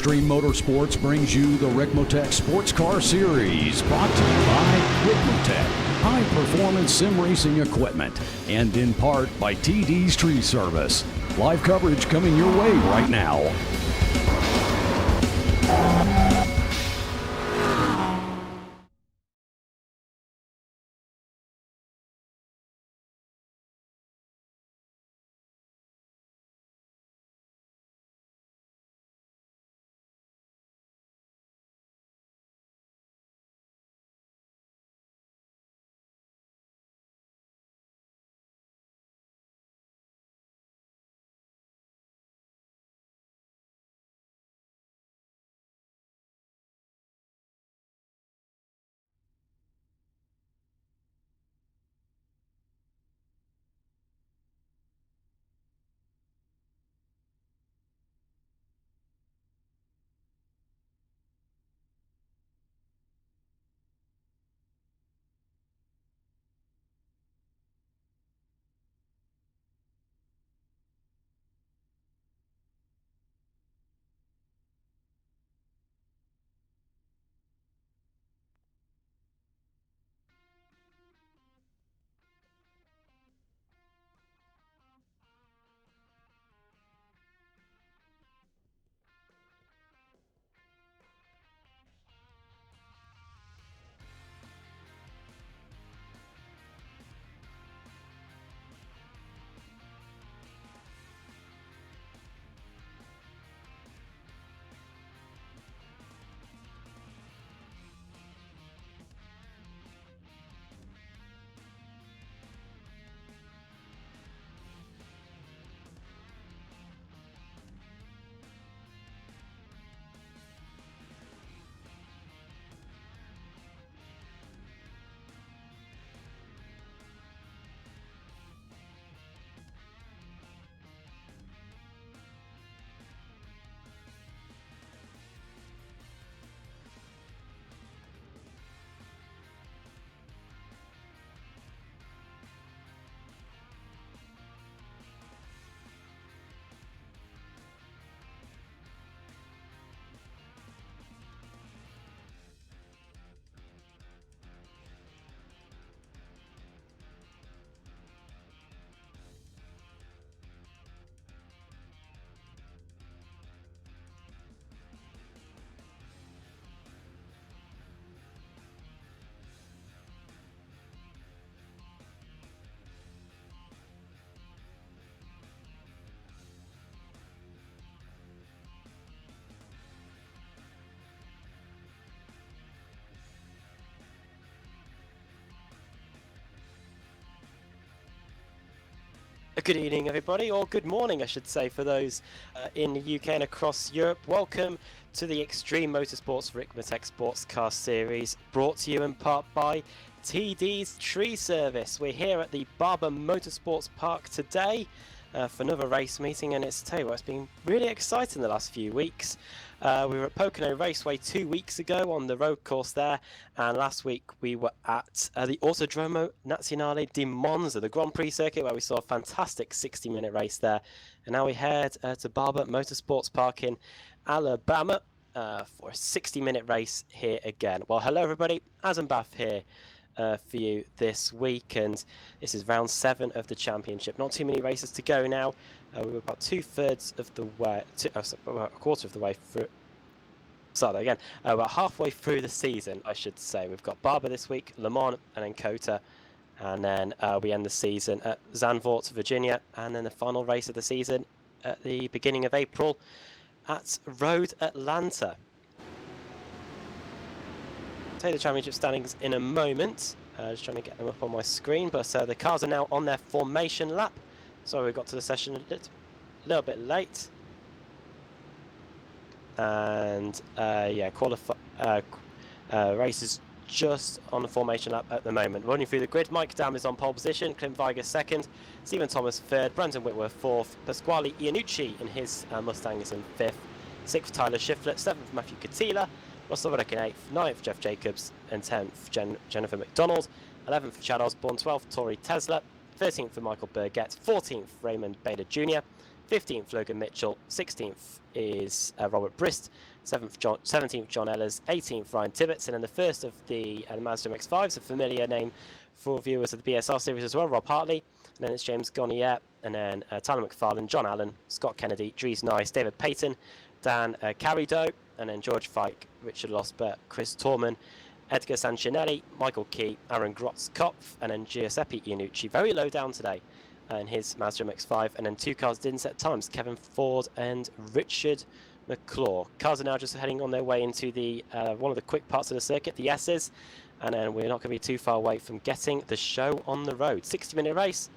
Extreme Motorsports brings you the Ricmotech Sportscar Series, brought to you by Ricmotech, high-performance sim racing equipment, and in part by TD's Tree Service. Live coverage coming your way right now. Good evening, everybody, or good morning, I should say, for those in the UK and across Europe. Welcome to the Extreme Motorsports Ricmotech Sportscar Series, brought to you in part by TD's Tree Service. We're here at the Barber Motorsports Park today for another race meeting, and it's been really exciting the last few weeks. We were at Pocono Raceway 2 weeks ago on the road course there, and last week we were at the Autodromo Nazionale di Monza, the Grand Prix circuit, where we saw a fantastic 60-minute race there. And now we head to Barber Motorsports Park in Alabama for a 60-minute race here again. Well, hello everybody, Azambath here for you this week, and this is round 7 of the championship. Not too many races to go now. We're about a quarter of the way through. Start that again. About halfway through the season, I should say. We've got Barber this week, Le Mans, and then Cota, and then we end the season at Zandvoort, Virginia, and then the final race of the season at the beginning of April at Road Atlanta. I'll tell you the championship standings in a moment. Just trying to get them up on my screen, but the cars are now on their formation lap. So we got to the session a little bit late, and races just on the formation lap at the moment. Running through the grid, Mike Dam is on pole position, Clint Weiger second, Stephen Thomas third, Brandon Whitworth fourth, Pasquale Iannucci in his Mustang is in fifth, sixth Tyler Shiflett, seventh Matthew Catila, Russell Ruddock in eighth, ninth Jeff Jacobs, and 10th Jennifer McDonald, 11th for Chad Osborne, 12th Tori Tesla, 13th for Michael Burgett, 14th Raymond Bader Jr., 15th Logan Mitchell, 16th is Robert Brist, 17th John Ellers, 18th Ryan Tibbetts, and then the first of the Mazda MX-5s, a familiar name for viewers of the BSR series as well, Rob Hartley. And then it's James Gonnier, and then Tyler McFarlane, John Allen, Scott Kennedy, Dries Nice, David Payton, Dan Carrido, and then George Fike, Richard Losbert, Chris Torman, Edgar Sanchinelli, Michael Key, Aaron Grotz-Kopf, and then Giuseppe Iannucci. Very low down today in his Mazda MX-5. And then two cars didn't set times, Kevin Ford and Richard McClure. Cars are now just heading on their way into the one of the quick parts of the circuit, the S's. And then we're not going to be too far away from getting the show on the road. 60-minute race.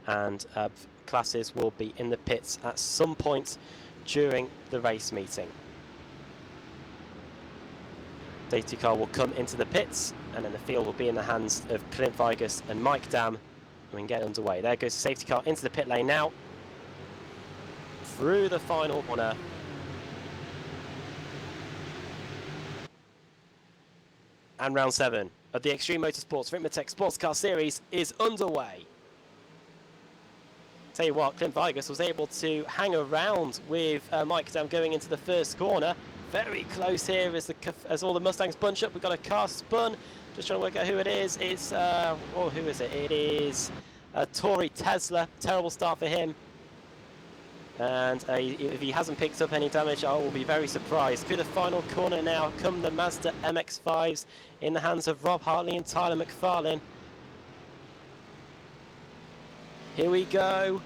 And classes will be in the pits at some point during the race meeting. Safety car will come into the pits, and then the field will be in the hands of Clint Vigus and Mike Dam. We can get underway. There goes the safety car into the pit lane now. Through the final corner. And round 7 of the Extreme Motorsports Ricmotech Sportscar Series is underway. Tell you what, Clint Vigus was able to hang around with Mike Dam going into the first corner. Very close here as all the Mustangs bunch up. We've got a car spun. Just trying to work out who it is. It's, who is it? It is Tory Tesla. Terrible start for him. And if he hasn't picked up any damage, I will be very surprised. Through the final corner now come the Mazda MX-5s in the hands of Rob Hartley and Tyler McFarlane. Here we go.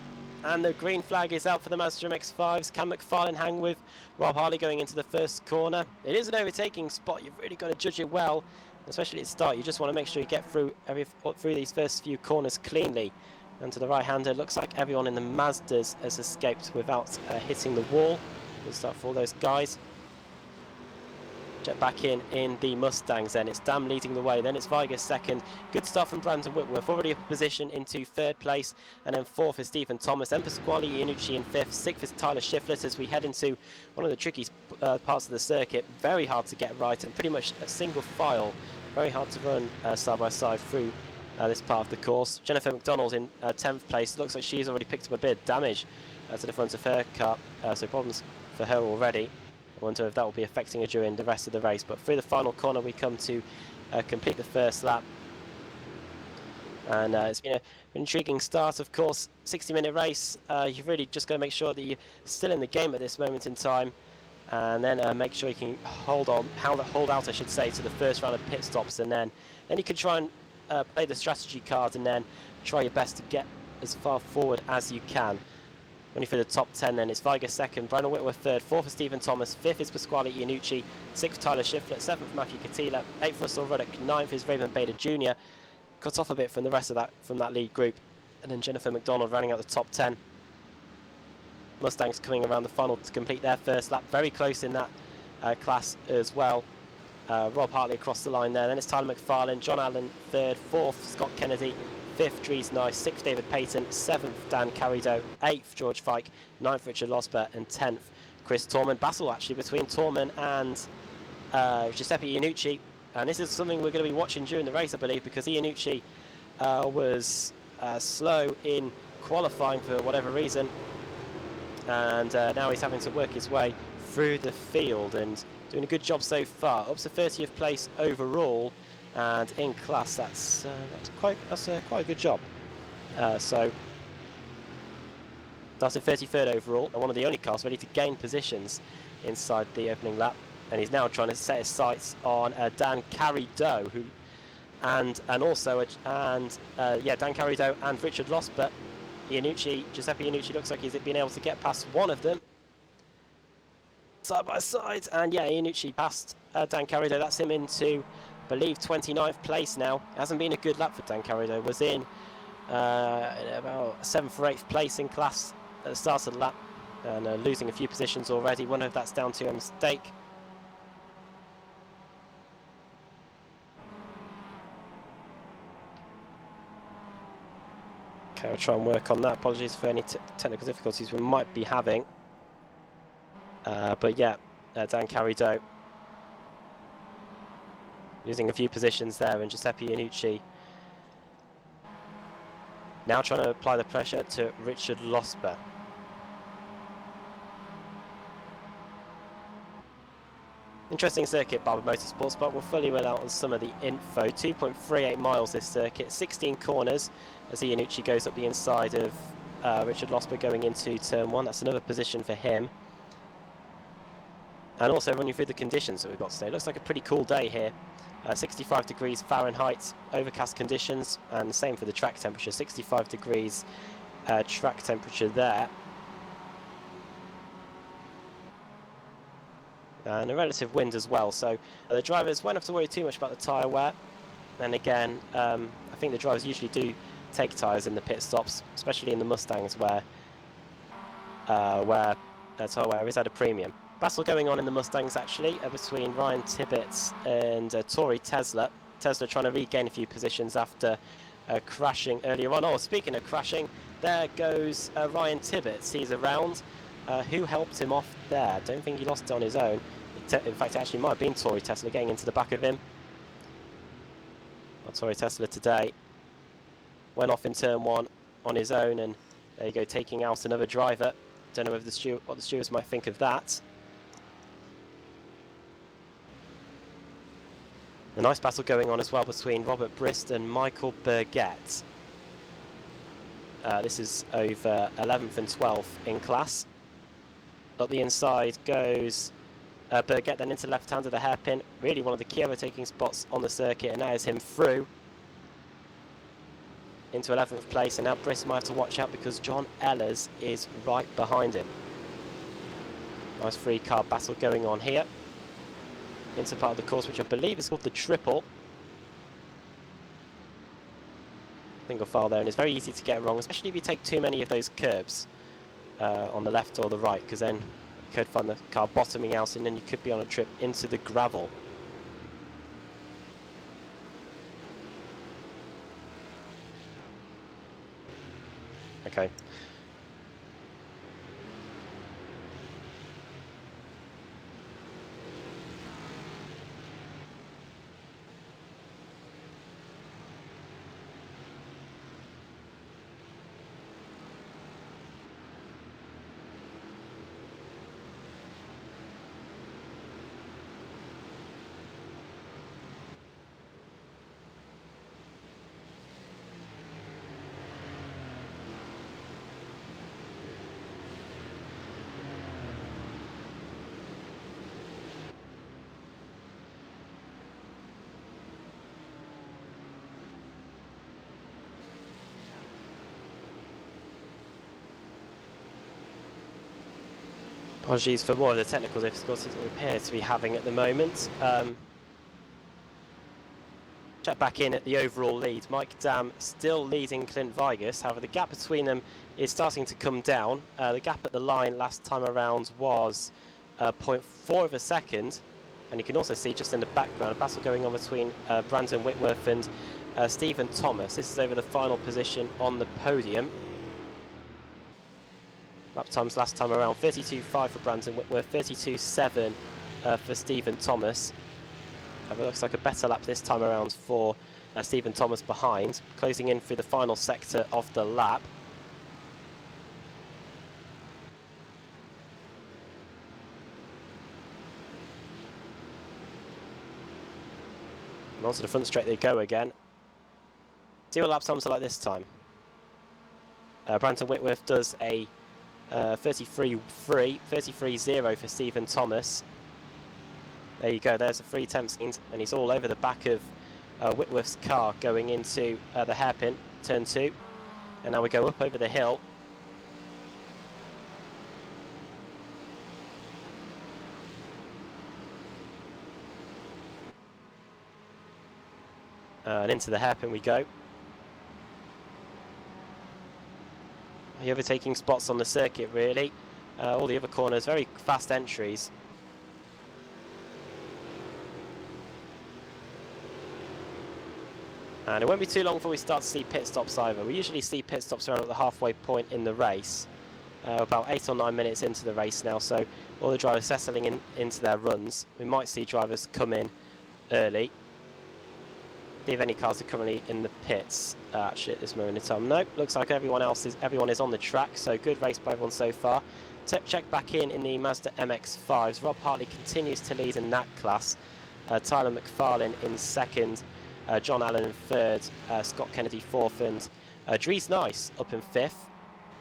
And the green flag is out for the Mazda MX-5s. Can McFarlane hang with Rob Hartley going into the first corner? It is an overtaking spot. You've really got to judge it well, especially at the start. You just want to make sure you get through these first few corners cleanly. And to the right-hander, it looks like everyone in the Mazdas has escaped without hitting the wall. We'll start for all those guys. Jet back in the Mustangs then. It's Dam leading the way. Then it's Vigus second. Good start from Brandon Whitworth. Already up a position into third place. And then fourth is Stephen Thomas. Then Pasquale Iannucci in fifth. Sixth is Tyler Shiflett as we head into one of the tricky parts of the circuit. Very hard to get right and pretty much a single file. Very hard to run side by side through this part of the course. Jennifer McDonald in 10th place. It looks like she's already picked up a bit of damage to the front of her car. So problems for her already. I wonder if that will be affecting her during the rest of the race. But through the final corner we come to complete the first lap. And it's been an intriguing start, of course. 60-minute race. You've really just got to make sure that you're still in the game at this moment in time. And then make sure you can hold out, I should say, to the first round of pit stops. And then you can try and play the strategy card and then try your best to get as far forward as you can. Only for the top 10 then, it's Vigus second, Brandon Whitworth third, fourth is Stephen Thomas, fifth is Pasquale Iannucci, sixth Tyler Shiflett, seventh Matthew Katila, eighth Russell Ruddock, ninth is Raymond Bader Jr. Cut off a bit from the rest of that lead group. And then Jennifer McDonald rounding out the top 10. Mustangs coming around the final to complete their first lap, very close in that class as well. Rob Hartley across the line there, then it's Tyler McFarlane, John Allen third, fourth Scott Kennedy, fifth Dries Nice, sixth David Payton, seventh Dan Carrido, eighth George Fike, ninth Richard Losbert, and 10th Chris Torman. Battle actually between Torman and Giuseppe Iannucci, and this is something we're going to be watching during the race, I believe, because Iannucci was slow in qualifying for whatever reason, and now he's having to work his way through the field and doing a good job so far. Up to 30th place overall. And in class, that's quite a good job. So that's a 33rd overall, and one of the only cars ready to gain positions inside the opening lap. And he's now trying to set his sights on Dan Carrido, Dan Carrido and Richard Losbert. Giuseppe Iannucci looks like he's been able to get past one of them side by side, and yeah, Iannucci passed Dan Carrido. That's him into, I believe, 29th place now. It hasn't been a good lap for Dan Carrido. Was in about 7th or 8th place in class at the start of the lap, and losing a few positions already. Wonder if that's down to a mistake. Okay, I'll try and work on that. Apologies for any technical difficulties we might be having. But yeah, Dan Carrido losing a few positions there, and Giuseppe Iannucci now trying to apply the pressure to Richard Losbert. Richard Losbert, 29th place in class at the start of the lap, and losing a few positions already. Wonder if that's down to a mistake. Okay, I'll try and work on that. Apologies for any technical difficulties we might be having. But yeah, Dan Carrido losing a few positions there, and Giuseppe Iannucci now trying to apply the pressure to Richard Losbert. Interesting circuit, Barber Motorsports, but we'll fully roll out on some of the info. 2.38 miles this circuit, 16 corners as Iannucci goes up the inside of Richard Losber going into turn 1. That's another position for him. And also run you through the conditions that we've got today. Looks like a pretty cool day here. 65 degrees Fahrenheit, overcast conditions, and the same for the track temperature, 65 degrees track temperature there. And a relative wind as well, so the drivers won't have to worry too much about the tyre wear. And again, I think the drivers usually do take tyres in the pit stops, especially in the Mustangs where tyre wear is at a premium. Battle going on in the Mustangs actually between Ryan Tibbetts and Tory Tesla. Tesla trying to regain a few positions after crashing earlier on. Oh, speaking of crashing, there goes Ryan Tibbetts. He's around. Who helped him off there? Don't think he lost it on his own. In fact, it actually might have been Tory Tesla getting into the back of him. Well, Tory Tesla today went off in turn 1 on his own, and there you go, taking out another driver. Don't know what the stewards might think of that. A nice battle going on as well between Robert Brist and Michael Burgett. This is over 11th and 12th in class. Up the inside goes Burgett, then into left hand of the hairpin. Really one of the key overtaking spots on the circuit, and that is him through into 11th place. And now Brist might have to watch out because John Ehlers is right behind him. Nice free car battle going on here. Into part of the course which I believe is called the Triple. Single file there, and it's very easy to get wrong, especially if you take too many of those curbs on the left or the right, because then you could find the car bottoming out and then you could be on a trip into the gravel. Okay. Apologies for more of the technical difficulties that we appear to be having at the moment. Check back in at the overall lead. Mike Dam still leading Clint Vigus. However, the gap between them is starting to come down. The gap at the line last time around was 0.4 of a second. And you can also see just in the background a battle going on between Brandon Whitworth and Stephen Thomas. This is over the final position on the podium. Lap times last time around, 32.5 for Brandon Whitworth, 32.7 for Stephen Thomas. It looks like a better lap this time around for Stephen Thomas behind, closing in through the final sector of the lap. And onto the front straight they go again. See what lap times are like this time. Brandon Whitworth does a 33.3, 33.0 for Stephen Thomas. There you go, there's a 3/10, and he's all over the back of Whitworth's car going into the hairpin, turn 2. And now we go up over the hill. And into the hairpin we go. The overtaking spots on the circuit really. All the other corners, very fast entries. And it won't be too long before we start to see pit stops either. We usually see pit stops around at the halfway point in the race. About 8 or 9 minutes into the race now, so all the drivers settling into their runs. We might see drivers come in early. See if any cars are currently in the pits actually at this moment in time. Nope, looks like everyone is on the track, so good race by everyone so far. check back in the Mazda MX-5s. Rob Hartley continues to lead in that class. Tyler McFarlane in second, John Allen in third, Scott Kennedy fourth, and Dries Nice up in fifth.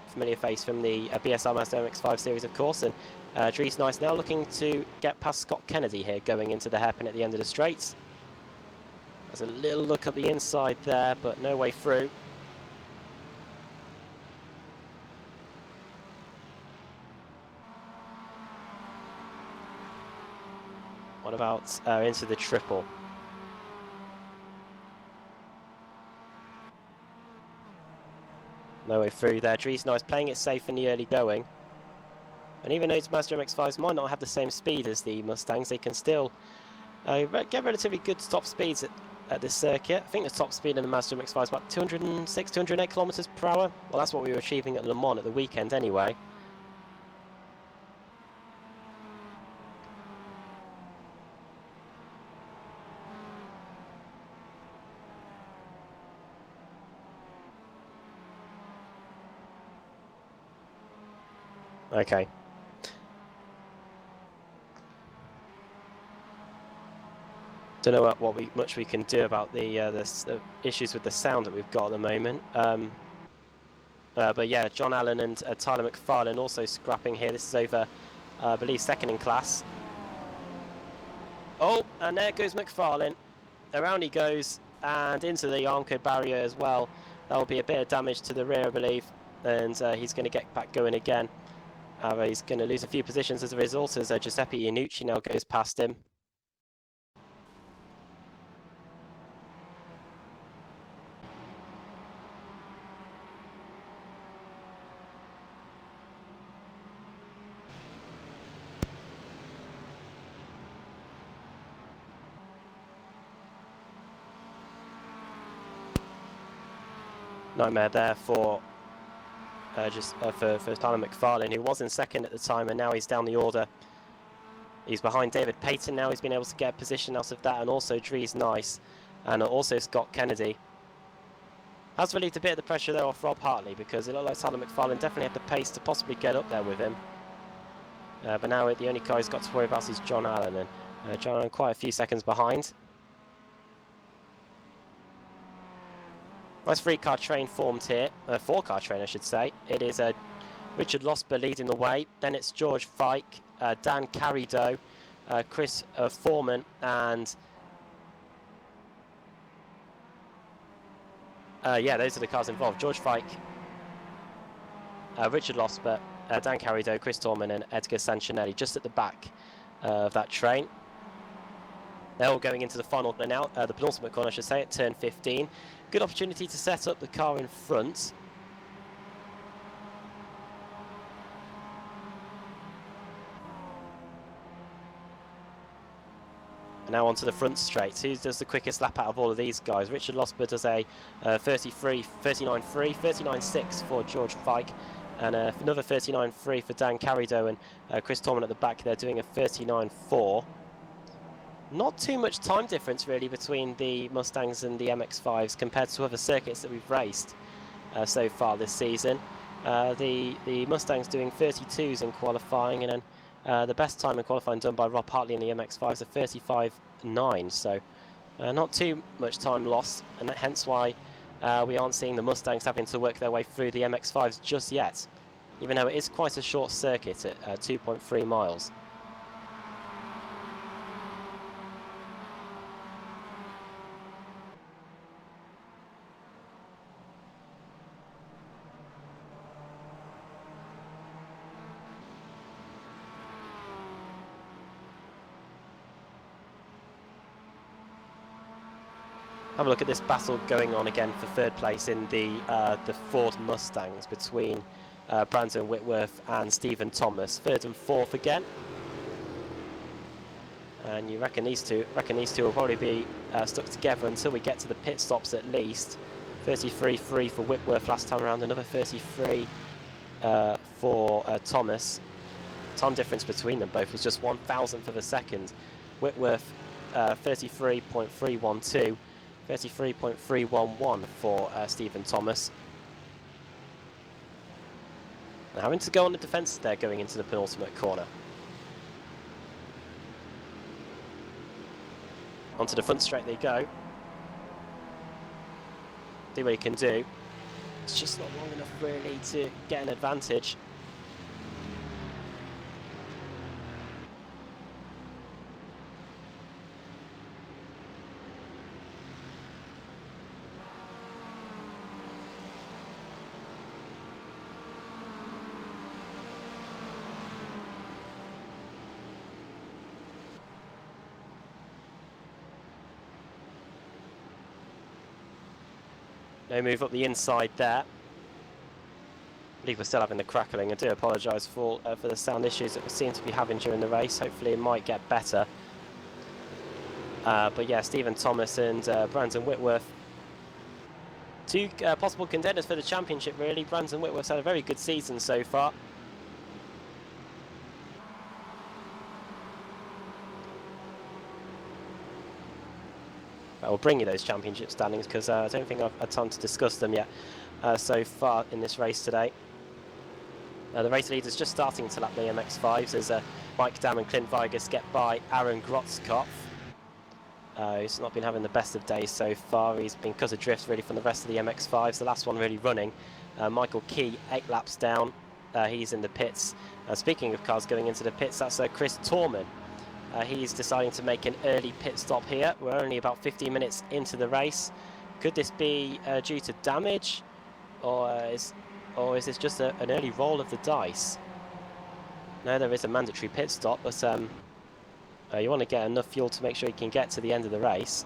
Familiar face from the BSR Mazda MX-5 series, of course, and Dries Nice now looking to get past Scott Kennedy here, going into the hairpin at the end of the straights. There's a little look at the inside there, but no way through. What about into the triple? No way through there. Dries Nice playing it safe in the early going. And even though its Mazda MX-5s might not have the same speed as the Mustangs, they can still get relatively good top speeds at this circuit. I think the top speed in the Mazda MX-5 is about 206, 208 kilometers per hour. Well, that's what we were achieving at Le Mans at the weekend anyway. Okay. Don't know what much we can do about the issues with the sound that we've got at the moment. But yeah, John Allen and Tyler McFarlane also scrapping here. This is over, I believe, second in class. Oh, and there goes McFarlane. Around he goes, and into the Armco barrier as well. That will be a bit of damage to the rear, I believe, and he's going to get back going again. He's going to lose a few positions as a result, as Giuseppe Iannucci now goes past him. Nightmare there for Tyler McFarlane, who was in second at the time, and now he's down the order. He's behind David Payton now. He's been able to get a position out of that, and also Dries Nice, and also Scott Kennedy. Has relieved a bit of the pressure there off Rob Hartley, because it looked like Tyler McFarlane definitely had the pace to possibly get up there with him. But now the only car he's got to worry about is John Allen, and John Allen quite a few seconds behind. Nice three-car train formed here, four-car train I should say. It is Richard Losber leading the way, then it's George Fike, Dan Carrido, Chris Foreman, and yeah, those are the cars involved. George Fike, Richard Losber, Dan Carrido, Chris Torman, and Edgar Sancinelli just at the back of that train. They're all going into the final corner now, the penultimate corner I should say, at turn 15. Good opportunity to set up the car in front. And now onto the front straight. Who does the quickest lap out of all of these guys? Richard Losber does a 39.3, 39.6 for George Fike, and another 39.3 for Dan Carrido, and Chris Torman at the back there doing a 39.4. Not too much time difference really between the Mustangs and the MX-5s compared to other circuits that we've raced so far this season. The Mustangs doing 32s in qualifying, and then the best time in qualifying done by Rob Hartley in the MX-5s are 35.9, so not too much time lost, and hence why we aren't seeing the Mustangs having to work their way through the MX-5s just yet, even though it is quite a short circuit at 2.3 miles. Have a look at this battle going on again for third place in the Ford Mustangs between Brandon Whitworth and Stephen Thomas. Third and fourth again. And you reckon these two will probably be stuck together until we get to the pit stops at least. 33.3 for Whitworth last time around, another 33 for Thomas. Time difference between them both was just 1,000th of a second. Whitworth 33.312. 33.311 for Stephen Thomas. Having to go on the defence there going into the penultimate corner. Onto the front straight they go. See what he can do. It's just not long enough really to get an advantage. No move up the inside there. I believe we're still having the crackling. I do apologise for the sound issues that we seem to be having during the race. Hopefully it might get better. But yeah, Stephen Thomas and Brandon Whitworth, two possible contenders for the championship really. Brandon Whitworth's had a very good season so far. I will bring you those championship standings because I don't think I've had time to discuss them yet so far in this race today. The race leaders just starting to lap the MX-5s as Mike Dam and Clint Vigus get by Aaron Grotzkopf. He's not been having the best of days so far. He's been cut adrift really from the rest of the MX-5s. The last one really running. Michael Key 8 laps down. He's in the pits. Speaking of cars going into the pits, that's Chris Torman. He's deciding to make an early pit stop here. We're only about 15 minutes into the race. Could this be due to damage, or is this just an early roll of the dice? No, there is a mandatory pit stop, but you want to get enough fuel to make sure you can get to the end of the race.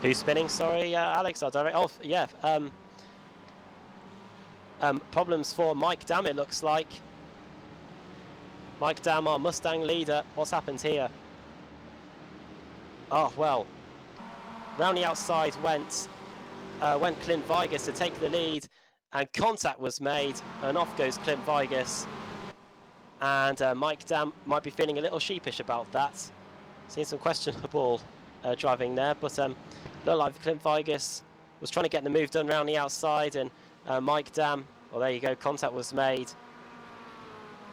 Who's spinning? Sorry, Alex, I'll direct. Oh, yeah. Problems for Mike Dam, it looks like. Mike Dam, our Mustang leader. What's happened here? Oh, well. Round the outside went Clint Vigus to take the lead, and contact was made, and off goes Clint Vigus. And Mike Dam might be feeling a little sheepish about that. Seen some questionable driving there, but looked like Clint Vigus was trying to get the move done round the outside, and Mike Dam, well, there you go, contact was made.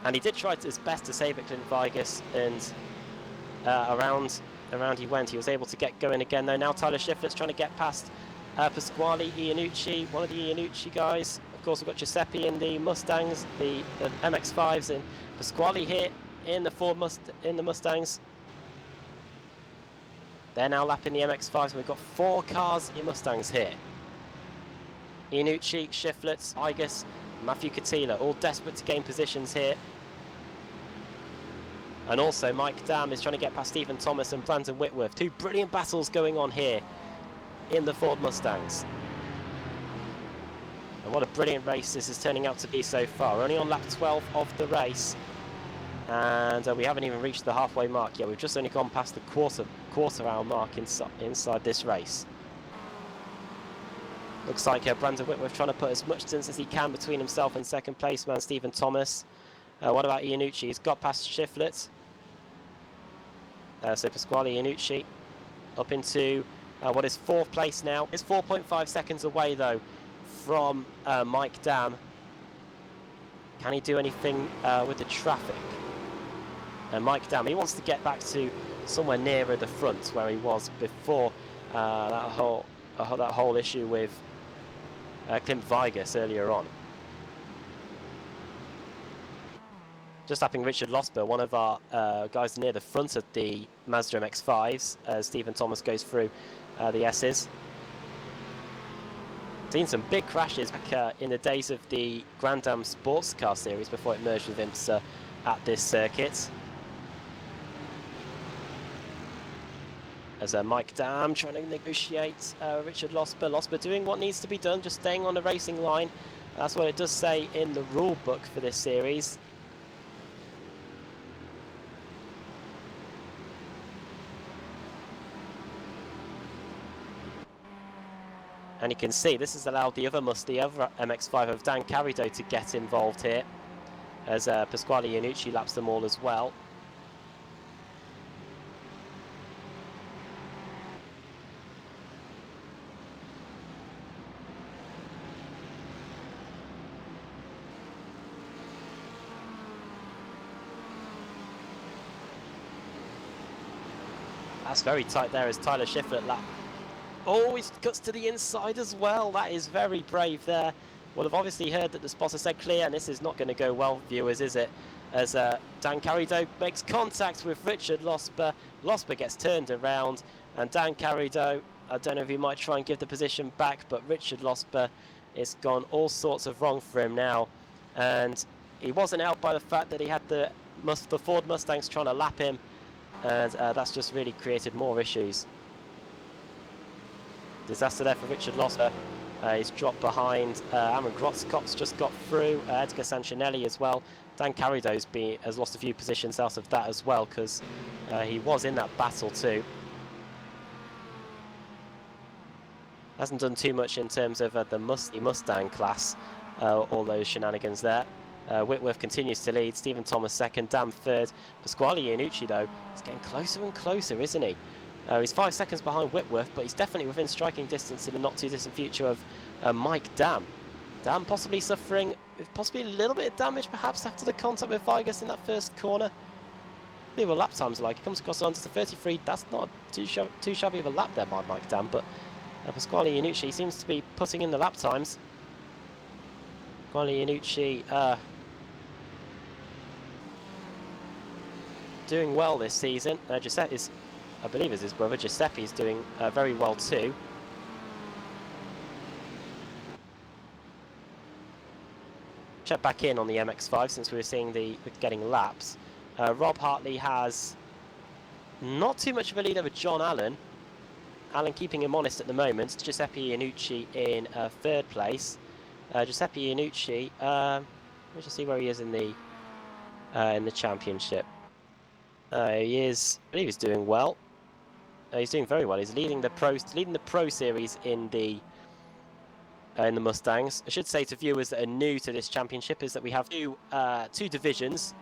And he did try his best to save it, Clint Vigus, and around he went. He was able to get going again, though. Now Tyler Shiflett's trying to get past Pasquale Iannucci, one of the Iannucci guys. Of course, we've got Giuseppe in the Mustangs, the MX-5s, and Pasquale here in the Mustangs. They're now lapping the MX-5s, and we've got 4 cars in Mustangs here. Iannucci, Shiflett, Vigus, Matthew Catila, all desperate to gain positions here. And also Mike Dam is trying to get past Stephen Thomas and Brandon Whitworth. 2 brilliant battles going on here in the Ford Mustangs. And what a brilliant race this is turning out to be so far. We're only on lap 12 of the race. And we haven't even reached the halfway mark yet. We've just only gone past the quarter hour mark inside this race. Looks like Brandon Whitworth trying to put as much distance as he can between himself and second place man Stephen Thomas. What about Iannucci? He's got past Shiflett. So Pasquale Iannucci up into what is 4th place now. It's 4.5 seconds away though from Mike Dam. Can he do anything with the traffic? And Mike Dam, he wants to get back to somewhere nearer the front where he was before that whole issue with Clint Vigus earlier on. Just lapping Richard Losber, one of our guys near the front of the Mazda MX-5s, as Stephen Thomas goes through the S's. Seen some big crashes back in the days of the Grand Am Sportscar Series before it merged with IMSA at this circuit. As Mike Dam trying to negotiate Richard Losber. Losber doing what needs to be done, just staying on the racing line. That's what it does say in the rule book for this series. And you can see this has allowed the other MX-5 of Dan Carrido to get involved here. as Pasquale Iannucci laps them all as well. That's very tight there as Tyler Shiflett lap. Oh, he cuts to the inside as well. That is very brave there. Well, I've obviously heard that the spotter said clear, and this is not going to go well, viewers, is it? As Dan Carrido makes contact with Richard Losper. Losper gets turned around, and Dan Carrido, I don't know if he might try and give the position back, but Richard Losper, it's gone all sorts of wrong for him now. And he wasn't out by the fact that he had the Ford Mustangs trying to lap him, and that's just really created more issues. Disaster there for Richard Losper. He's dropped behind. Aaron Grotzkopp's just got through. Edgar Sanchinelli as well. Dan Carrido has lost a few positions out of that as well, because he was in that battle too. Hasn't done too much in terms of the Mustang class, all those shenanigans there. Whitworth continues to lead. Stephen Thomas second, Dan third. Pasquale Iannucci, though, is getting closer and closer, isn't he? He's 5 seconds behind Whitworth, but he's definitely within striking distance in the not too distant future of Mike Dam. Dam possibly suffering possibly a little bit of damage perhaps after the contact with Vigas in that first corner. See what lap times like. He comes across onto the 33. That's not too shabby of a lap there by Mike Dam, but Pasquale Iannucci seems to be putting in the lap times. Pasquale Iannucci doing well this season. Giuseppe's, I believe is his brother, Giuseppe's doing very well too. Check back in on the MX-5 since we were seeing the getting laps. Rob Hartley has not too much of a lead over John Allen. Allen keeping him honest at the moment. Giuseppe Iannucci in third place. Giuseppe Iannucci, let's just see where he is in the championship. He is, I believe he's doing well. He's doing very well. He's leading the pro series in the Mustangs. I should say to viewers that are new to this championship is that we have two divisions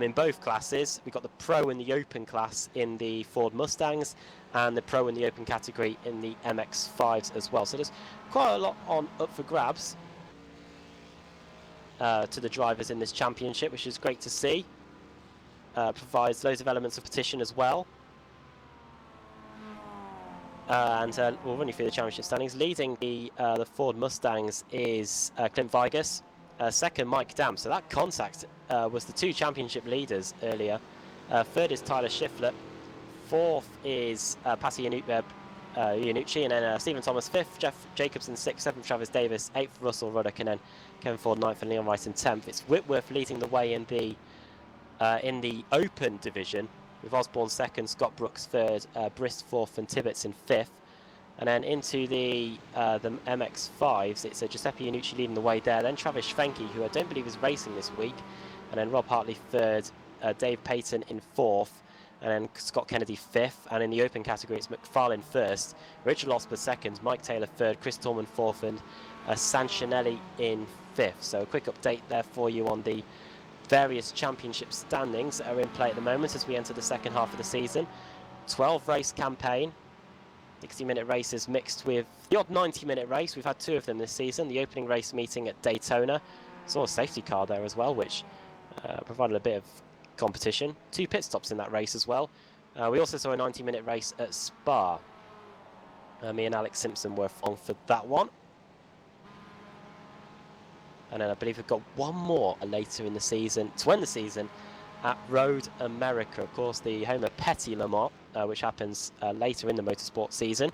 in both classes. We've got the pro and the open class in the Ford Mustangs, and the pro and the open category in the MX-5s as well. So there's quite a lot up for grabs to the drivers in this championship, which is great to see. Provides loads of elements of competition as well. And we'll run you through the championship standings. Leading the Ford Mustangs is Clint Vigas. Second, Mike Dam. So that contact was the two championship leaders earlier. Third is Tyler Shiflett. Fourth is Pasi Iannucci, and then Stephen Thomas fifth, Jeff Jacobson sixth, seventh Travis Davis, eighth Russell Ruddock, and then Kevin Ford ninth and Leon Wright in 10th. It's Whitworth leading the way in the open division, with Osborne second, Scott Brooks third, Brist fourth, and Tibbets in fifth. And then into the MX-5s, it's Giuseppe Iannucci leading the way there. Then Travis Schwenke, who I don't believe is racing this week, and then Rob Hartley third, Dave Payton in fourth, and then Scott Kennedy fifth. And in the open category, it's McFarlane first, Richard Losper second, Mike Taylor third, Chris Tallman fourth, and Sanchinelli in fifth. So a quick update there for you on the various championship standings that are in play at the moment as we enter the second half of the season. 12 race campaign, 60-minute races mixed with the odd 90-minute race. We've had two of them this season. The opening race meeting at Daytona, saw a safety car there as well, which provided a bit of competition. Two pit stops in that race as well. We also saw a 90-minute race at Spa. Me and Alex Simpson were on for that one. And then I believe we've got one more later in the season, to end the season, at Road America. Of course, the home of Petit Le Mans, which happens later in the motorsport season.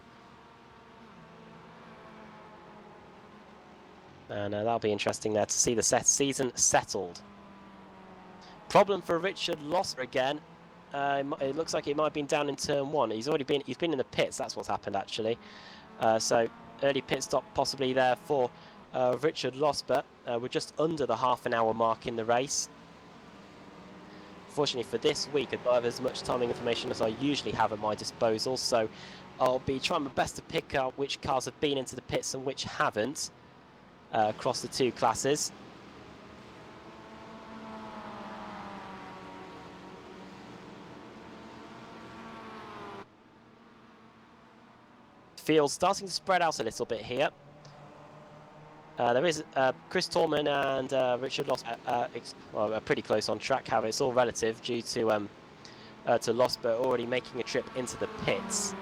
And that'll be interesting there to see the season settled. Problem for Richard Losper again. It looks like it might have been down in turn one. He's been in the pits. That's what's happened actually. So early pit stop possibly there for Richard Losper. We're just under the half-an-hour mark in the race. Fortunately for this week, I don't have as much timing information as I usually have at my disposal, so I'll be trying my best to pick out which cars have been into the pits and which haven't across the two classes. field starting to spread out a little bit here. There is Chris Torman and Richard Loss are pretty close on track. However, it's all relative due to Losber already making a trip into the pits,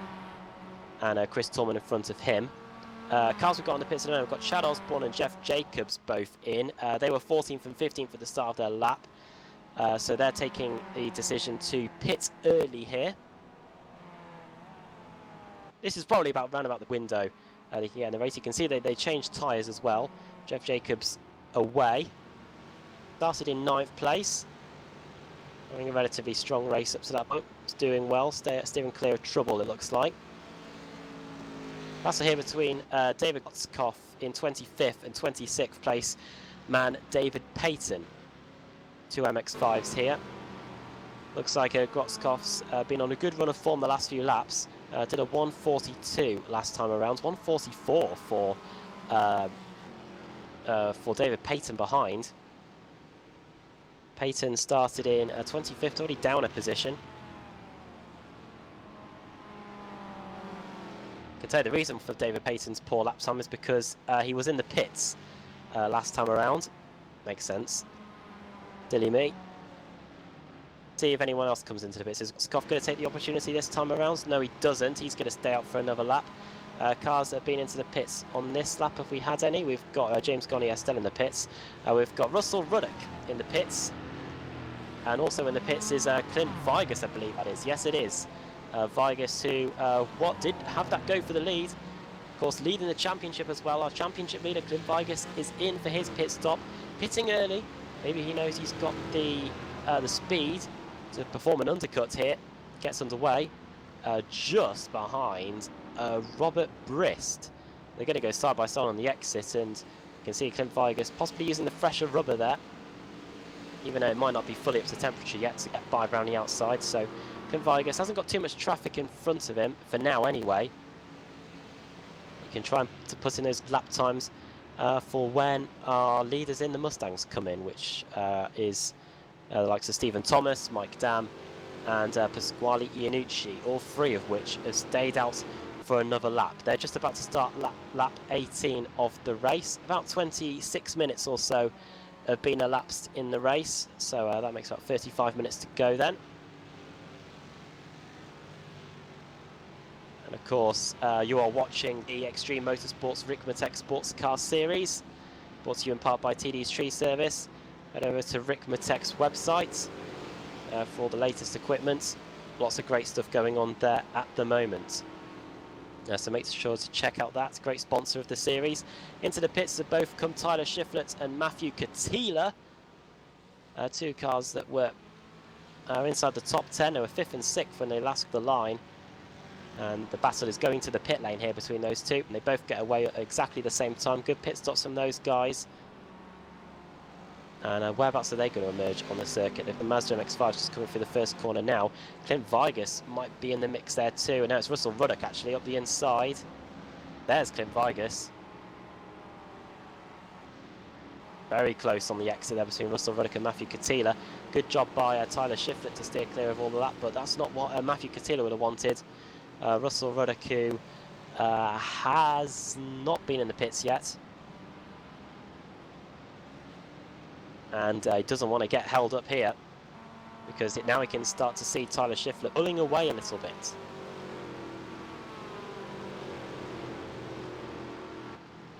and Chris Torman in front of him. Cars we've got on the pits at the moment, we've got Chad Osborne and Jeff Jacobs both in. They were 14th and 15th at the start of their lap, so they're taking the decision to pit early here. This is probably round about the window. In the race, you can see they changed tyres as well. Jeff Jacobs away. Started in 9th place. Having a relatively strong race up to that point. It's doing well, steering clear of trouble, it looks like. That's here between David Gotzkoff in 25th and 26th place. Man David Payton. 2 MX-5s here. Looks like Gotzkoff's been on a good run of form the last few laps. Did a 1:42 last time around, 1:44 for David Payton behind. Payton started in 25th, already down a position. I can tell you the reason for David Payton's poor lap time is because he was in the pits last time around. Makes sense. Dilly me. See if anyone else comes into the pits. Is Gotzkoff going to take the opportunity this time around? No, he doesn't. He's going to stay out for another lap. Cars that have been into the pits on this lap, if we had any. We've got James Gonnier still in the pits. We've got Russell Ruddock in the pits. And also in the pits is Clint Vigus, I believe that is. Yes, it is. Vigus, who did have that go for the lead. Of course, leading the championship as well. Our championship leader, Clint Vigus, is in for his pit stop. Pitting early. Maybe he knows he's got the speed to perform an undercut here. Gets underway just behind Robert Brist. They're going to go side by side on the exit, and you can see Clint Vigus possibly using the fresher rubber there, even though it might not be fully up to temperature yet to get by around the outside. So Clint Vigus hasn't got too much traffic in front of him for now anyway. You can try to put in those lap times for when our leaders in the Mustangs come in, which is the likes of Stephen Thomas, Mike Dam and Pasquale Iannucci, all three of which have stayed out for another lap. They're just about to start lap 18 of the race. About 26 minutes or so have been elapsed in the race, so that makes about 35 minutes to go then. And of course, you are watching the Extreme Motorsports Ricmotech Sportscar Series, brought to you in part by TD's Tree Service. Head over to Ricmotech's website for all the latest equipment. Lots of great stuff going on there at the moment. So make sure to check out that. Great sponsor of the series. Into the pits have both come Tyler Shiflett and Matthew Katila. 2 cars that were inside the top 10. They were 5th and 6th when they last the line. And the battle is going to the pit lane here between those two. And they both get away at exactly the same time. Good pit stops from those guys. And whereabouts are they going to emerge on the circuit? If the Mazda MX-5 is just coming through the first corner now, Clint Vigus might be in the mix there too. And now it's Russell Ruddock actually up the inside. There's Clint Vigus. Very close on the exit there between Russell Ruddock and Matthew Katila. Good job by Tyler Shiflett to steer clear of all of that, but that's not what Matthew Katila would have wanted. Russell Ruddock, who has not been in the pits yet. And he doesn't want to get held up here, because now we can start to see Tyler Shiflett pulling away a little bit.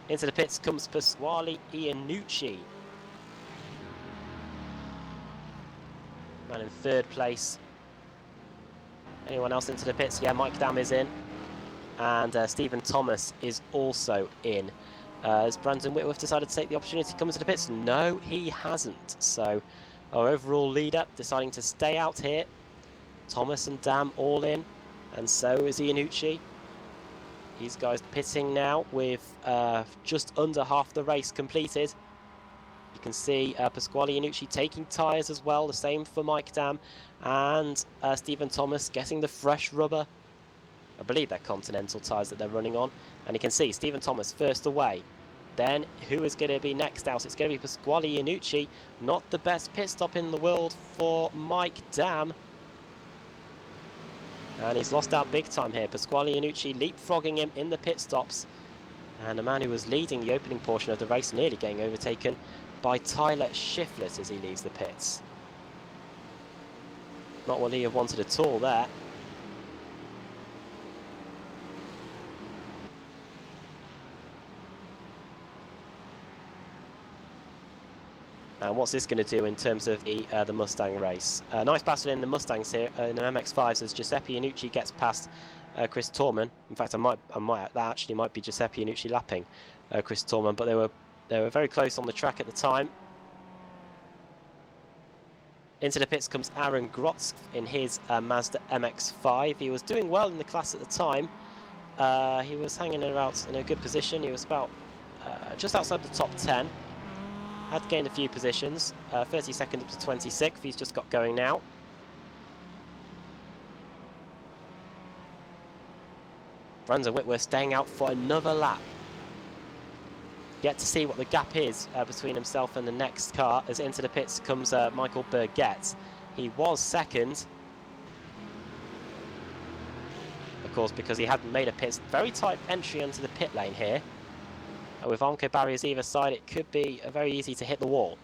Into the pits comes Pasquale Iannucci. Man in 3rd place. Anyone else into the pits? Yeah, Mike Dam is in. And Stephen Thomas is also in. Has Brandon Whitworth decided to take the opportunity to come into the pits? No, he hasn't. So our overall leader deciding to stay out here. Thomas and Dam all in, and so is Iannucci. These guys pitting now with just under half the race completed. You can see Pasquale Iannucci taking tyres as well, the same for Mike Dam, and Stephen Thomas getting the fresh rubber. I believe they're Continental tyres that they're running on. And you can see Stephen Thomas first away. Then who is going to be next out? It's going to be Pasquale Iannucci. Not the best pit stop in the world for Mike Dam. And he's lost out big time here. Pasquale Iannucci leapfrogging him in the pit stops. And the man who was leading the opening portion of the race nearly getting overtaken by Tyler Shiflett as he leaves the pits. Not what he had wanted at all there. And what's this going to do in terms of the Mustang race? Nice battle in the Mustangs here in the MX-5s as Giuseppe Iannucci gets past Chris Torman. In fact, that actually might be Giuseppe Iannucci lapping Chris Torman, but they were very close on the track at the time. Into the pits comes Aaron Grotz in his Mazda MX-5. He was doing well in the class at the time. He was hanging around in a good position. He was about just outside the top 10. Had gained a few positions, 32nd up to 26th, he's just got going now. Brandon Whitworth staying out for another lap. Yet to see what the gap is between himself and the next car. As into the pits comes Michael Burgett. He was second. Of course, because he hadn't made a pit. Very tight entry onto the pit lane here. With Onco barriers either side, it could be very easy to hit the wall.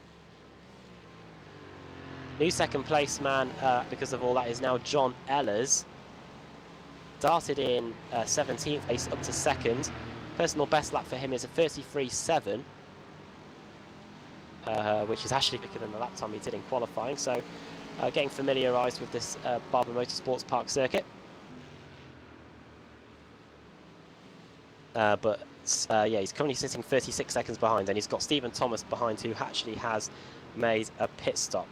New second place man, because of all that, is now John Ehlers. Started in 17th place up to second. Personal best lap for him is a 33.7, which is actually quicker than the lap time he did in qualifying. So getting familiarised with this Barber Motorsports Park circuit. Yeah, he's currently sitting 36 seconds behind, and he's got Stephen Thomas behind, who actually has made a pit stop.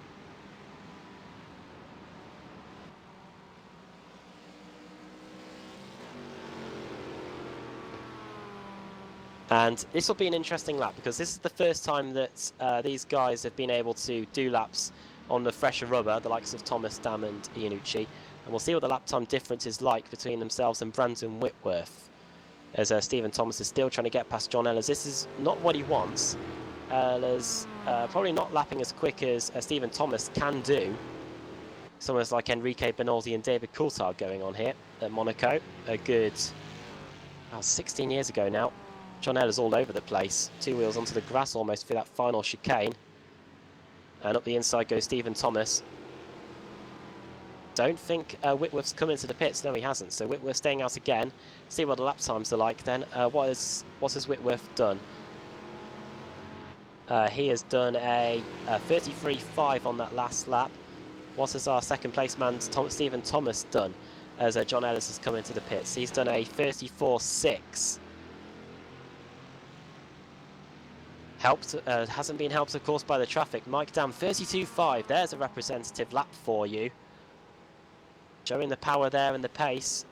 And this will be an interesting lap, because this is the first time that these guys have been able to do laps on the fresher rubber, the likes of Thomas, Dam and Iannucci. And we'll see what the lap time difference is like between themselves and Brandon Whitworth. As Stephen Thomas is still trying to get past John Ehlers. This is not what he wants. Ehlers probably not lapping as quick as Stephen Thomas can do. Someone like Enrique Benaldi and David Coulthard going on here at Monaco. A good 16 years ago now. John Ehlers all over the place. Two wheels onto the grass almost for that final chicane. And up the inside goes Stephen Thomas. Don't think Whitworth's come into the pits. No, he hasn't. So Whitworth staying out again. See what the lap times are like then. What has Whitworth done? He has done a 33.5 on that last lap. What has our second place man, Stephen Thomas, done as John Ehlers has come into the pits? He's done a 34.6. Hasn't been helped, of course, by the traffic. Mike Dam, 32.5. There's a representative lap for you. Showing the power there and the pace.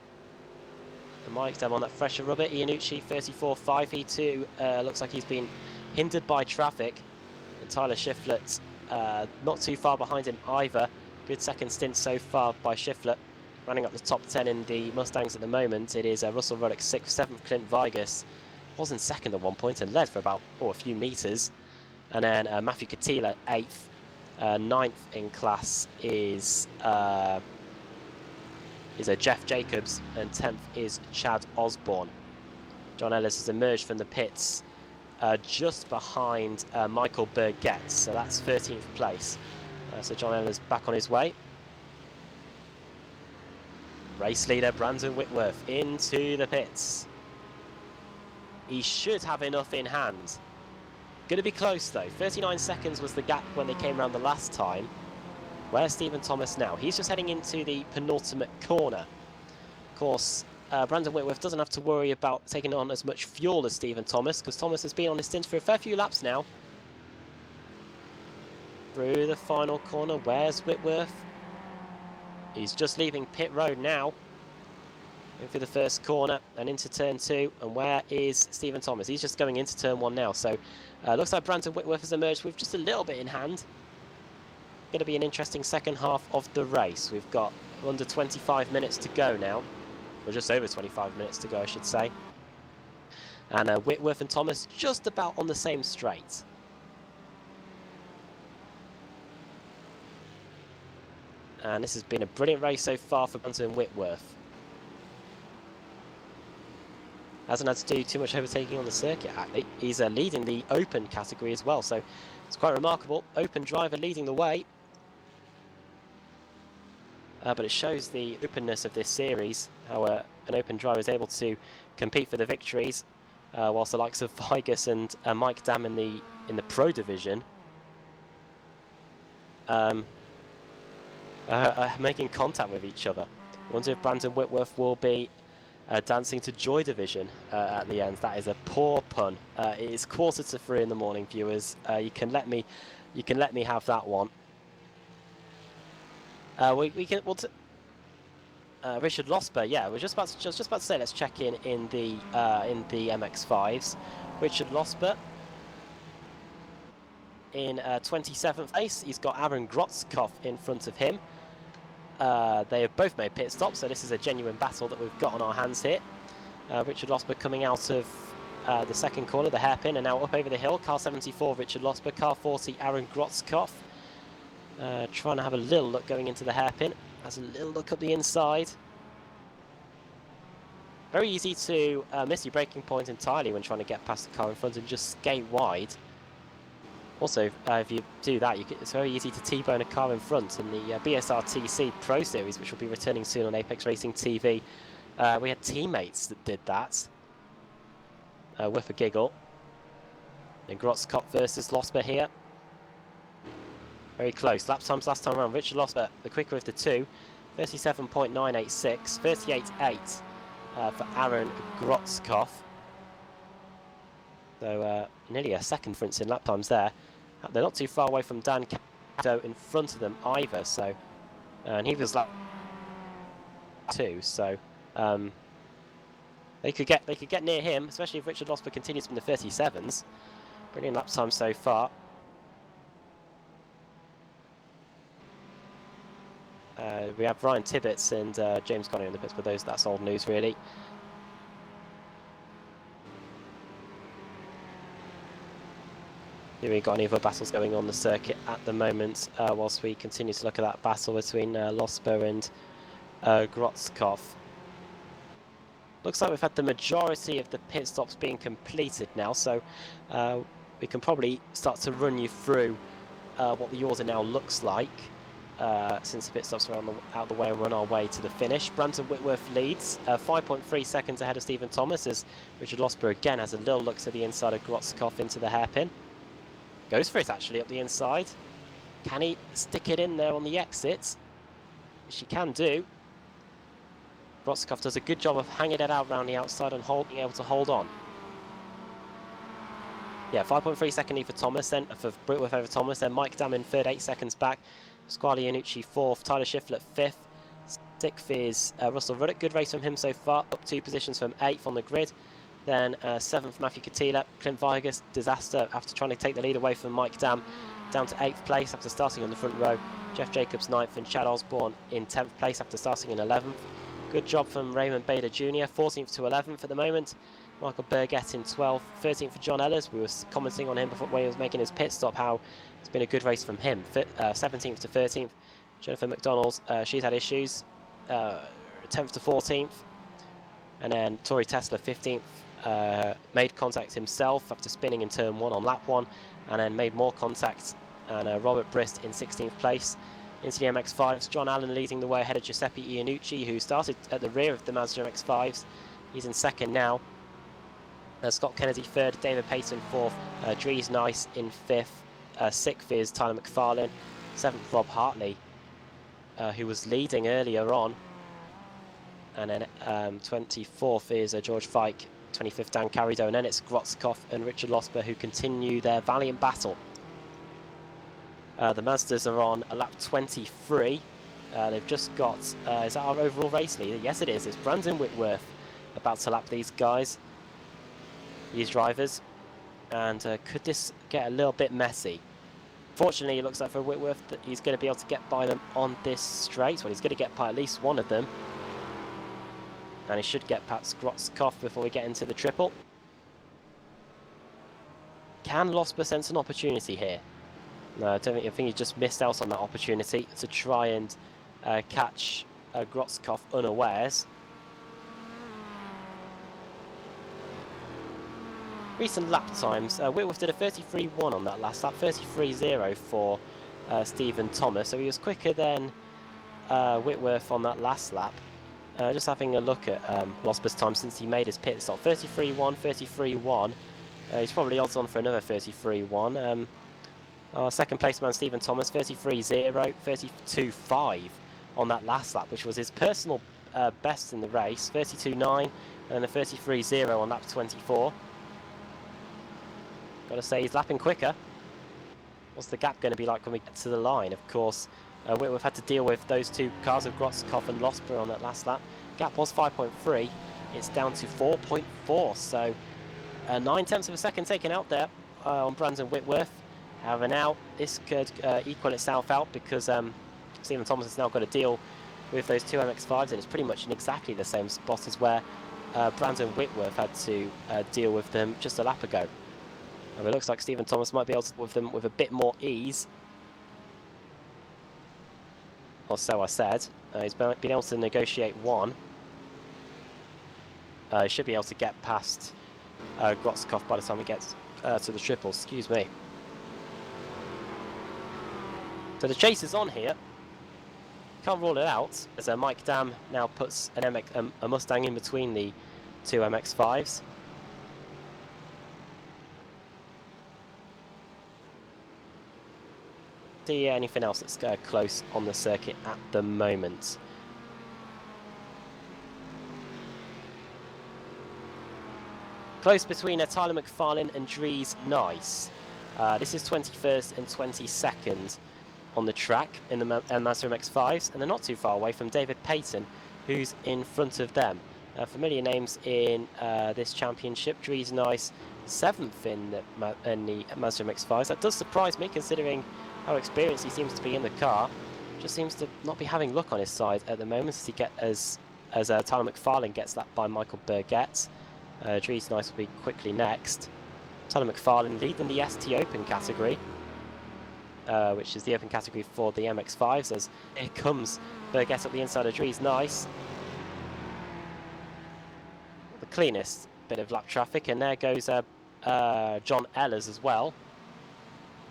And Mike Dam on that fresher rubber. Iannucci, 34.5. He too looks like he's been hindered by traffic. And Tyler Shiflett not too far behind him either. Good second stint so far by Shiflett. Running up the top 10 in the Mustangs at the moment. It is Russell Ruddock 6th, 7th Clint Vigus. Was in second at one point and led for about a few metres. And then Matthew Katila, 8th. 9th in class is Jeff Jacobs, and 10th is Chad Osborne. John Ehlers has emerged from the pits just behind Michael Burgett, so that's 13th place. So John Ehlers back on his way. Race leader Brandon Whitworth into the pits. He should have enough in hand. Going to be close though. 39 seconds was the gap when they came around the last time. Where's Stephen Thomas now? He's just heading into the penultimate corner. Of course, Brandon Whitworth doesn't have to worry about taking on as much fuel as Stephen Thomas, because Thomas has been on his stint for a fair few laps now. Through the final corner, where's Whitworth? He's just leaving pit road now. Going through the first corner and into turn 2. And where is Stephen Thomas? He's just going into turn 1 now. So looks like Brandon Whitworth has emerged with just a little bit in hand. Going to be an interesting second half of the race. We've got under 25 minutes to go now. Or just over 25 minutes to go, I should say. And Whitworth and Thomas just about on the same straight. And this has been a brilliant race so far for Brandon Whitworth. Hasn't had to do too much overtaking on the circuit, actually. He's leading the open category as well, so it's quite remarkable. Open driver leading the way. But it shows the openness of this series, how an open driver is able to compete for the victories, whilst the likes of Vigus and Mike Dam in the Pro Division are making contact with each other. I wonder if Brandon Whitworth will be dancing to Joy Division at the end. That is a poor pun. It is 2:45 in the morning, viewers. You can let me have that one. Richard Losper, yeah, we're just about to say let's check in the MX5s. Richard Losper in 27th place. He's got Aaron Grotzkopf in front of him. They have both made pit stops, so this is a genuine battle that we've got on our hands here. Richard Losper coming out of the second corner, the hairpin, and now up over the hill. Car 74, Richard Losper. Car 40, Aaron Grotzkopf. Trying to have a little look going into the hairpin. Has a little look up the inside. Very easy to miss your braking point entirely when trying to get past the car in front and just skate wide. Also, if you do that, it's very easy to T-bone a car in front. In the BSRTC Pro Series, which will be returning soon on Apex Racing TV, we had teammates that did that. With a giggle. And Grotzkopf versus Losper here. Very close. Lap times last time around. Richard Losper, the quicker of the two. 37.986. 38.8 for Aaron Grotzkopf. So nearly a second difference in lap times there. They're not too far away from Dan Cado in front of them either. So, and he was lap 2. So they could get near him, especially if Richard Losper continues from the 37s. Brilliant lap time so far. We have Ryan Tibbetts and James Conner in the pits, but that's old news really. Here we got any other battles going on the circuit at the moment, whilst we continue to look at that battle between Losper and Grotzkopf. Looks like we've had the majority of the pit stops being completed now, so we can probably start to run you through what the order now looks like. Since the pit stops are out of the way and run our way to the finish. Brandon Whitworth leads, 5.3 seconds ahead of Stephen Thomas, as Richard Losper again has a little look to the inside of Grotzkopf into the hairpin. Goes for it actually up the inside. Can he stick it in there on the exit? Which he can do. Grotzkopf does a good job of hanging it out around the outside and being able to hold on. Yeah, 5.3 second lead for Thomas, then for Whitworth over Thomas, then Mike Dam in third, 8 seconds back. Pasquale Iannucci fourth, Tyler Schiffler fifth. Sixth is Russell Ruddock. Good race from him so far, up 2 positions from 8th on the grid. Then 7th, Matthew Catila. Clint Vigus, disaster after trying to take the lead away from Mike Dam, down to 8th place after starting on the front row. Jeff Jacobs 9th and Chad Osborne in 10th place after starting in 11th. Good job from Raymond Bader Jr., 14th to 11th at the moment. Michael Burgett in 12th, 13th for John Ellis. We were commenting on him before when he was making his pit stop, how it's been a good race from him. 17th to 13th. Jennifer McDonald, she's had issues. 10th to 14th. And then Tori Tesla, 15th, made contact himself after spinning in turn 1 on lap 1, and then made more contact. And Robert Brist in 16th place. Into the MX-5s, John Allen leading the way ahead of Giuseppe Iannucci, who started at the rear of the Mazda MX-5s. He's in second now. Scott Kennedy third, David Payton fourth, Dries Nice in fifth, sixth is Tyler McFarlane, seventh Rob Hartley, who was leading earlier on, and then 24th is George Fike, 25th Dan Carrido, and then it's Grotzkopf and Richard Losper who continue their valiant battle. The Mazdas are on lap 23. They've just got, is that our overall race leader? Yes it is, it's Brandon Whitworth about to lap these guys. These drivers, and could this get a little bit messy? Fortunately, it looks like for Whitworth that he's going to be able to get by them on this straight. Well, he's going to get by at least one of them, and he should get past Grotzkopf before we get into the triple. Can Losper sense an opportunity here? No, I think he just missed out on that opportunity to try and catch Grotzkopf unawares. recent lap times, Whitworth did a 33.1 on that last lap, 33.0 for Stephen Thomas, so he was quicker than Whitworth on that last lap. Just having a look at Losber's time since he made his pit stop, 33.1, 33.1. He's probably odds on for another 33.1. Our second place man Stephen Thomas, 33.0, 32.5 on that last lap, which was his personal best in the race, 32.9, and a 33.0 on lap 24. Gotta say, he's lapping quicker. What's the gap going to be like when we get to the line? Of course, we've had to deal with those two cars of Grotzkopf and Losber on that last lap. Gap was 5.3. It's down to 4.4. So 9/10 of a second taken out there on Brandon Whitworth. However, now this could equal itself out because Stephen Thomas has now got to deal with those two MX-5s, and it's pretty much in exactly the same spot as where Brandon Whitworth had to deal with them just a lap ago. And it looks like Stephen Thomas might be able to deal with them with a bit more ease. Or so I said. He's been able to negotiate one. He should be able to get past Grotzkopf by the time he gets to the triple. Excuse me. So the chase is on here. Can't rule it out, as Mike Dam now puts a Mustang in between the two MX-5s. See anything else that's close on the circuit at the moment. Close between Tyler McFarlane and Dries Nice. This is 21st and 22nd on the track in the Mazda MX-5s, and they're not too far away from David Payton, who's in front of them. Familiar names in this championship. Dries Nice, 7th in the Mazda MX-5s. That does surprise me, considering how experienced he seems to be in the car. Just seems to not be having luck on his side at the moment as Tyler McFarlane gets lapped by Michael Burgett. Dries Nice will be quickly next. Tyler McFarlane leading the ST Open category, which is the open category for the MX-5s, as here comes Burgett up the inside of Dries Nice. The cleanest bit of lap traffic, and there goes John Ehlers as well.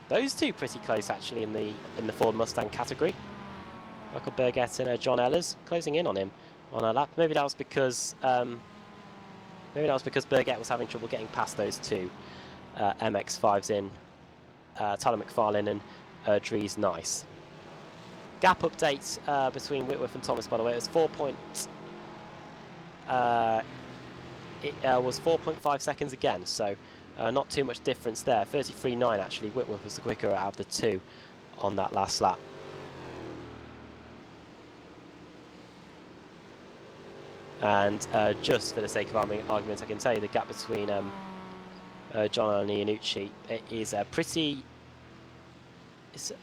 Those two pretty close actually in the Ford Mustang category. Michael Burgett and John Ehlers closing in on him on a lap. Maybe that was because Burgett was having trouble getting past those two MX-5s in Tyler McFarlane and Dries Nice. Gap update between Whitworth and Thomas, by the way, it was 4.5 seconds again, so not too much difference there. 33.9 actually. Whitworth was the quicker out of the two on that last lap. And just for the sake of argument, I can tell you the gap between John and Iannucci is pretty.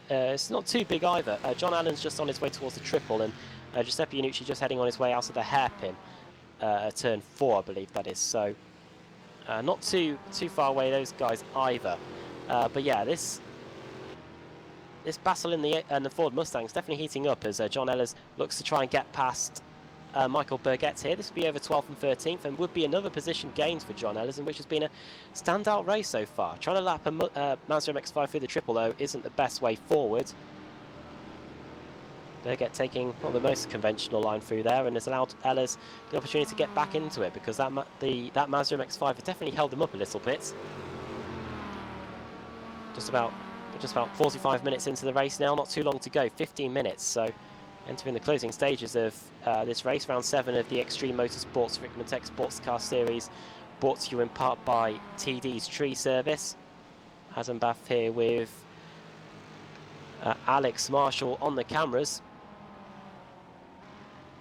It's not too big either. John Allen's just on his way towards the triple, and Giuseppe Iannucci just heading on his way out of the hairpin, turn 4, I believe that is. So not too far away, those guys either. But yeah, this battle in the Ford Mustang is definitely heating up as John Ehlers looks to try and get past Michael Burgett here. This would be over 12th and 13th, and would be another position gains for John Ehlers, which has been a standout race so far. Trying to lap a Mazda MX-5 through the triple, though, isn't the best way forward. Burgett taking not the most conventional line through there, and has allowed Ehlers the opportunity to get back into it, because that Mazda MX-5 has definitely held them up a little bit. Just about 45 minutes into the race now, not too long to go, 15 minutes. So entering the closing stages of this race, round 7 of the Extreme Motorsports Ricmotech Sportscar Series, brought to you in part by TD's Tree Service. Adam Bath here with Alex Marshall on the cameras,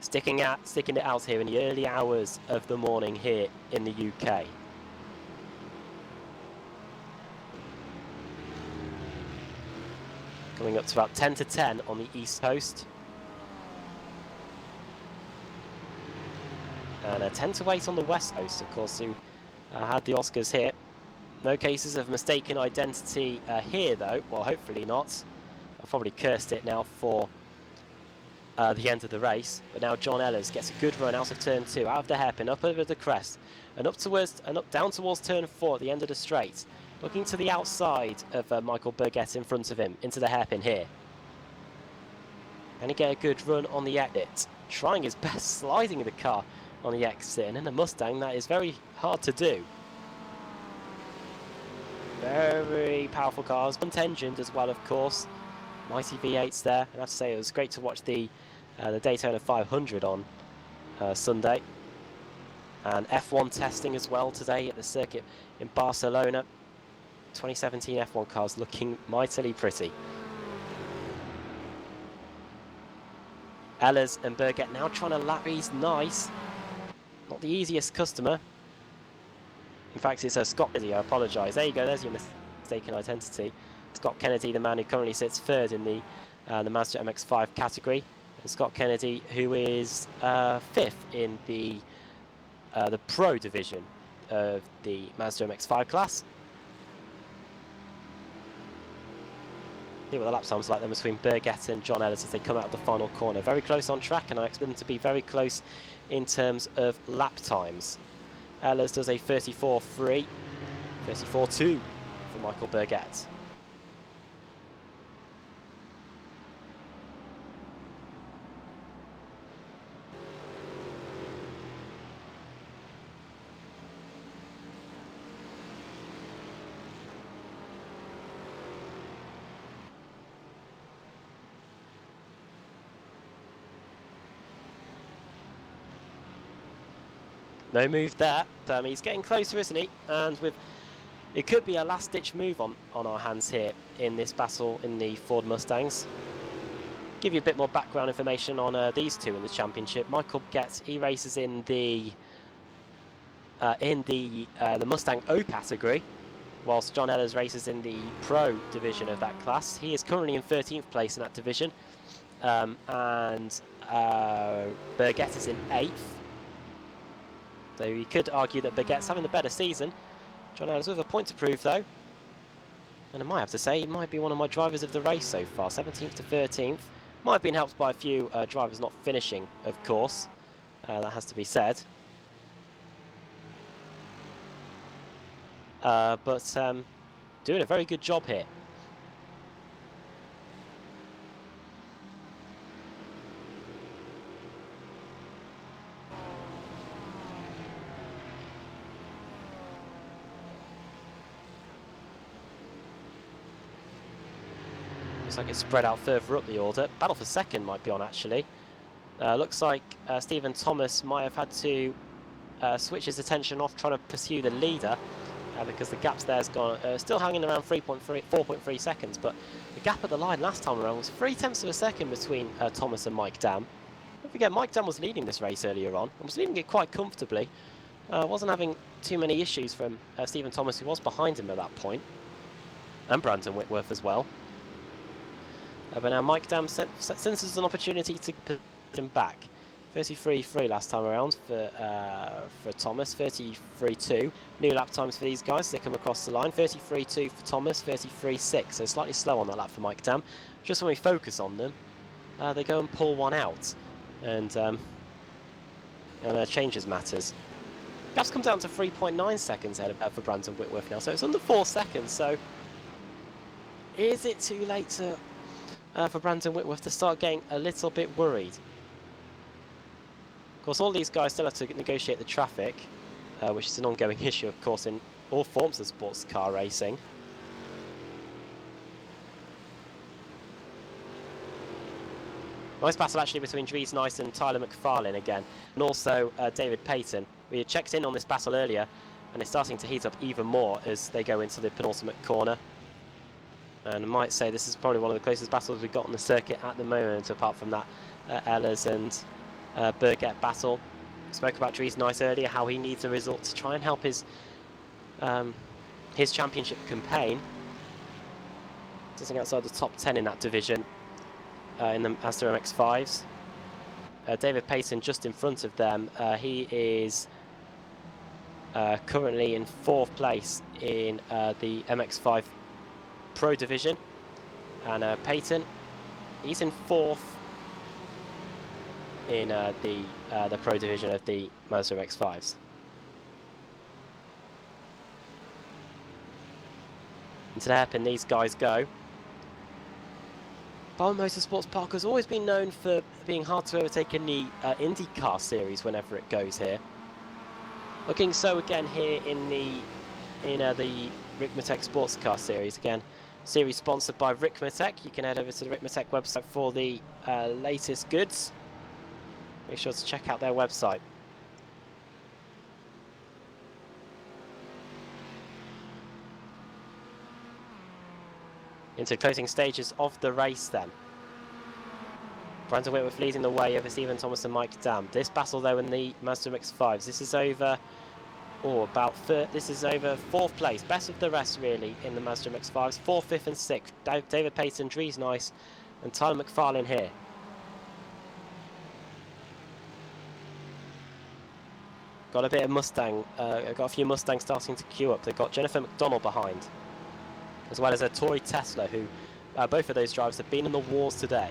sticking it out here in the early hours of the morning here in the UK. Coming up to about 10 to 10 on the East Coast. And 10 to 8 on the West Coast, of course, who had the Oscars here. No cases of mistaken identity here, though. Well, hopefully not. I've probably cursed it now for the end of the race. But now John Ehlers gets a good run out of turn 2, out of the hairpin, up over the crest. and down towards turn 4 at the end of the straight. Looking to the outside of Michael Burgett in front of him, into the hairpin here. Can he get a good run on the exit? Trying his best, sliding the car on the exit, and in the Mustang that is very hard to do. Very powerful cars, front-engined as well, of course. Mighty V8s there. I have to say it was great to watch the Daytona 500 on Sunday. And F1 testing as well today at the circuit in Barcelona. 2017 F1 cars looking mightily pretty. Ehlers and Burgett now trying to lap. He's nice. Not the easiest customer. In fact, it's Scott Kennedy. I apologise. There you go. There's your mistaken identity. Scott Kennedy, the man who currently sits third in the Mazda MX-5 category. And Scott Kennedy, who is fifth in the Pro division of the Mazda MX-5 class. See what the lap times like then between Burgett and John Ehlers as they come out of the final corner. Very close on track, and I expect them to be very close in terms of lap times. Ehlers does a 34.3, 34.2 for Michael Burgett. No move there. He's getting closer, isn't he? And it could be a last-ditch move on our hands here in this battle in the Ford Mustangs. Give you a bit more background information on these two in the championship. Michael Burgett, he races in the Mustang O category, whilst John Ehlers races in the Pro division of that class. He is currently in 13th place in that division, and Burgett is in 8th. So you could argue that Burgett's having the better season. John Ehlers with a point to prove, though. And I might have to say, he might be one of my drivers of the race so far. 17th to 13th. Might have been helped by a few drivers not finishing, of course. That has to be said. But doing a very good job here. Looks like it's spread out further up the order. Battle for second might be on, actually. Looks like Stephen Thomas might have had to switch his attention off trying to pursue the leader because the gap's there's gone, still hanging around 4.3 seconds, but the gap at the line last time around was 0.3 of a second between Thomas and Mike Dam. Don't forget, Mike Dam was leading this race earlier on and was leading it quite comfortably. Wasn't having too many issues from Stephen Thomas, who was behind him at that point, and Brandon Whitworth as well. But now Mike Dam senses an opportunity to put him back. 33.3 last time around for Thomas, 33.2. New lap times for these guys, they come across the line. 33.2 for Thomas, 33.6, so slightly slow on that lap for Mike Dam. Just when we focus on them, they go and pull one out, and changes matters. Gap's come down to 3.9 seconds ahead for Brandon Whitworth now, so it's under 4 seconds, so is it too late for Brandon Whitworth to start getting a little bit worried? Of course, all these guys still have to negotiate the traffic, which is an ongoing issue, of course, in all forms of sports car racing. Nice battle actually between Dries Nice and Tyler McFarlane again, and also David Payton. We had checked in on this battle earlier, and it's starting to heat up even more as they go into the penultimate corner. And I might say this is probably one of the closest battles we've got on the circuit at the moment, apart from that Ehlers and Burgett battle. Spoke about Dries Nice earlier, how he needs a result to try and help his championship campaign. Sitting outside the top 10 in that division in the Mazda MX-5s. David Payton just in front of them. He is currently in 4th place in the MX-5 Pro division, and Payton, he's in 4th in the Pro division of the Mazda MX-5s. Into the hairpin these guys go. Barber Motorsports Park has always been known for being hard to overtake in the IndyCar series whenever it goes here. Looking so again here in the Ricmotech Sportscar Series again. Series sponsored by Ricmotech. You can head over to the Ricmotech website for the latest goods. Make sure to check out their website. Into the closing stages of the race then. Brandon Whitworth leading the way over Stephen Thomas and Mike Dam. This battle though in the Mazda MX-5s, this is over, this is over 4th place, best of the rest really in the Mazda MX-5s, 4th, 5th and 6th. David Payton, Dries Nice and Tyler McFarlane here. Got a bit of Mustang, got a few Mustangs starting to queue up. They've got Jennifer McDonald behind, as well as a Tori Tesla, who both of those drivers have been in the wars today.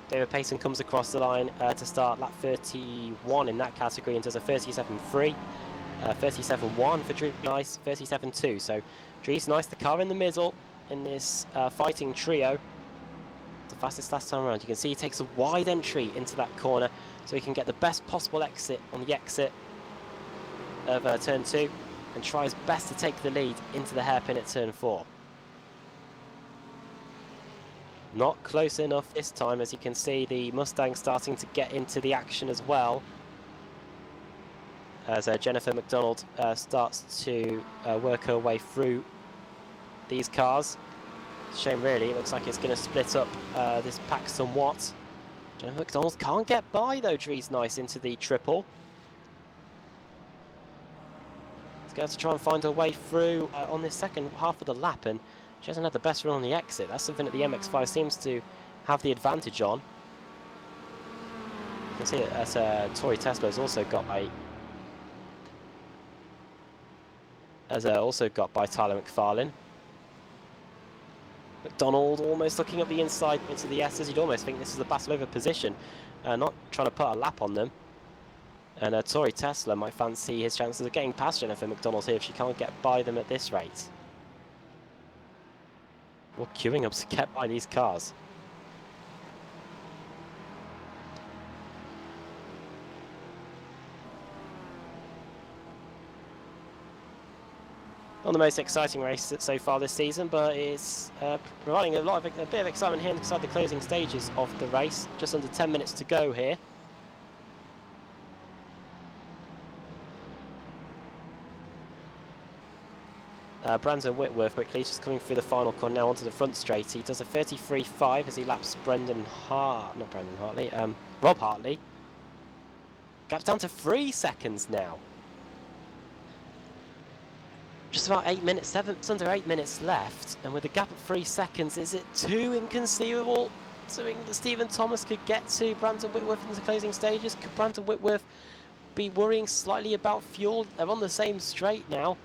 David Payton comes across the line to start lap 31 in that category and does a 37.3, 37.1 for Dries Nice, 37.2. So Dries Nice, the car in the middle in this fighting trio. The fastest last time around. You can see he takes a wide entry into that corner so he can get the best possible exit on the exit of turn 2 and tries best to take the lead into the hairpin at turn 4. Not close enough this time, as you can see the Mustang starting to get into the action as well, as Jennifer McDonald starts to work her way through these cars. Shame really, it looks like it's going to split up this pack somewhat. Jennifer McDonald can't get by though, Dries Nice into the triple. She's going to try and find her way through on this second half of the lap, and she hasn't had the best run on the exit. That's something that the MX-5 seems to have the advantage on. You can see that Tori Tesla has also got by Tyler McFarlane. McDonald almost looking up the inside into the S's. You'd almost think this is a battle over position, not trying to put a lap on them. And Tori Tesla might fancy his chances of getting past Jennifer McDonald here if she can't get by them at this rate. We're queuing up to get by these cars. Not the most exciting race so far this season, but it's providing a bit of excitement here inside the closing stages of the race. Just under 10 minutes to go here. Brandon Whitworth quickly just coming through the final corner now onto the front straight. He does a 33.5 as he laps Rob Hartley. Gap's down to 3 seconds now. Just about 8 minutes, just under 8 minutes left, and with a gap of 3 seconds, is it too inconceivable something that Stephen Thomas could get to Brandon Whitworth in the closing stages? Could Brandon Whitworth be worrying slightly about fuel? They're on the same straight now.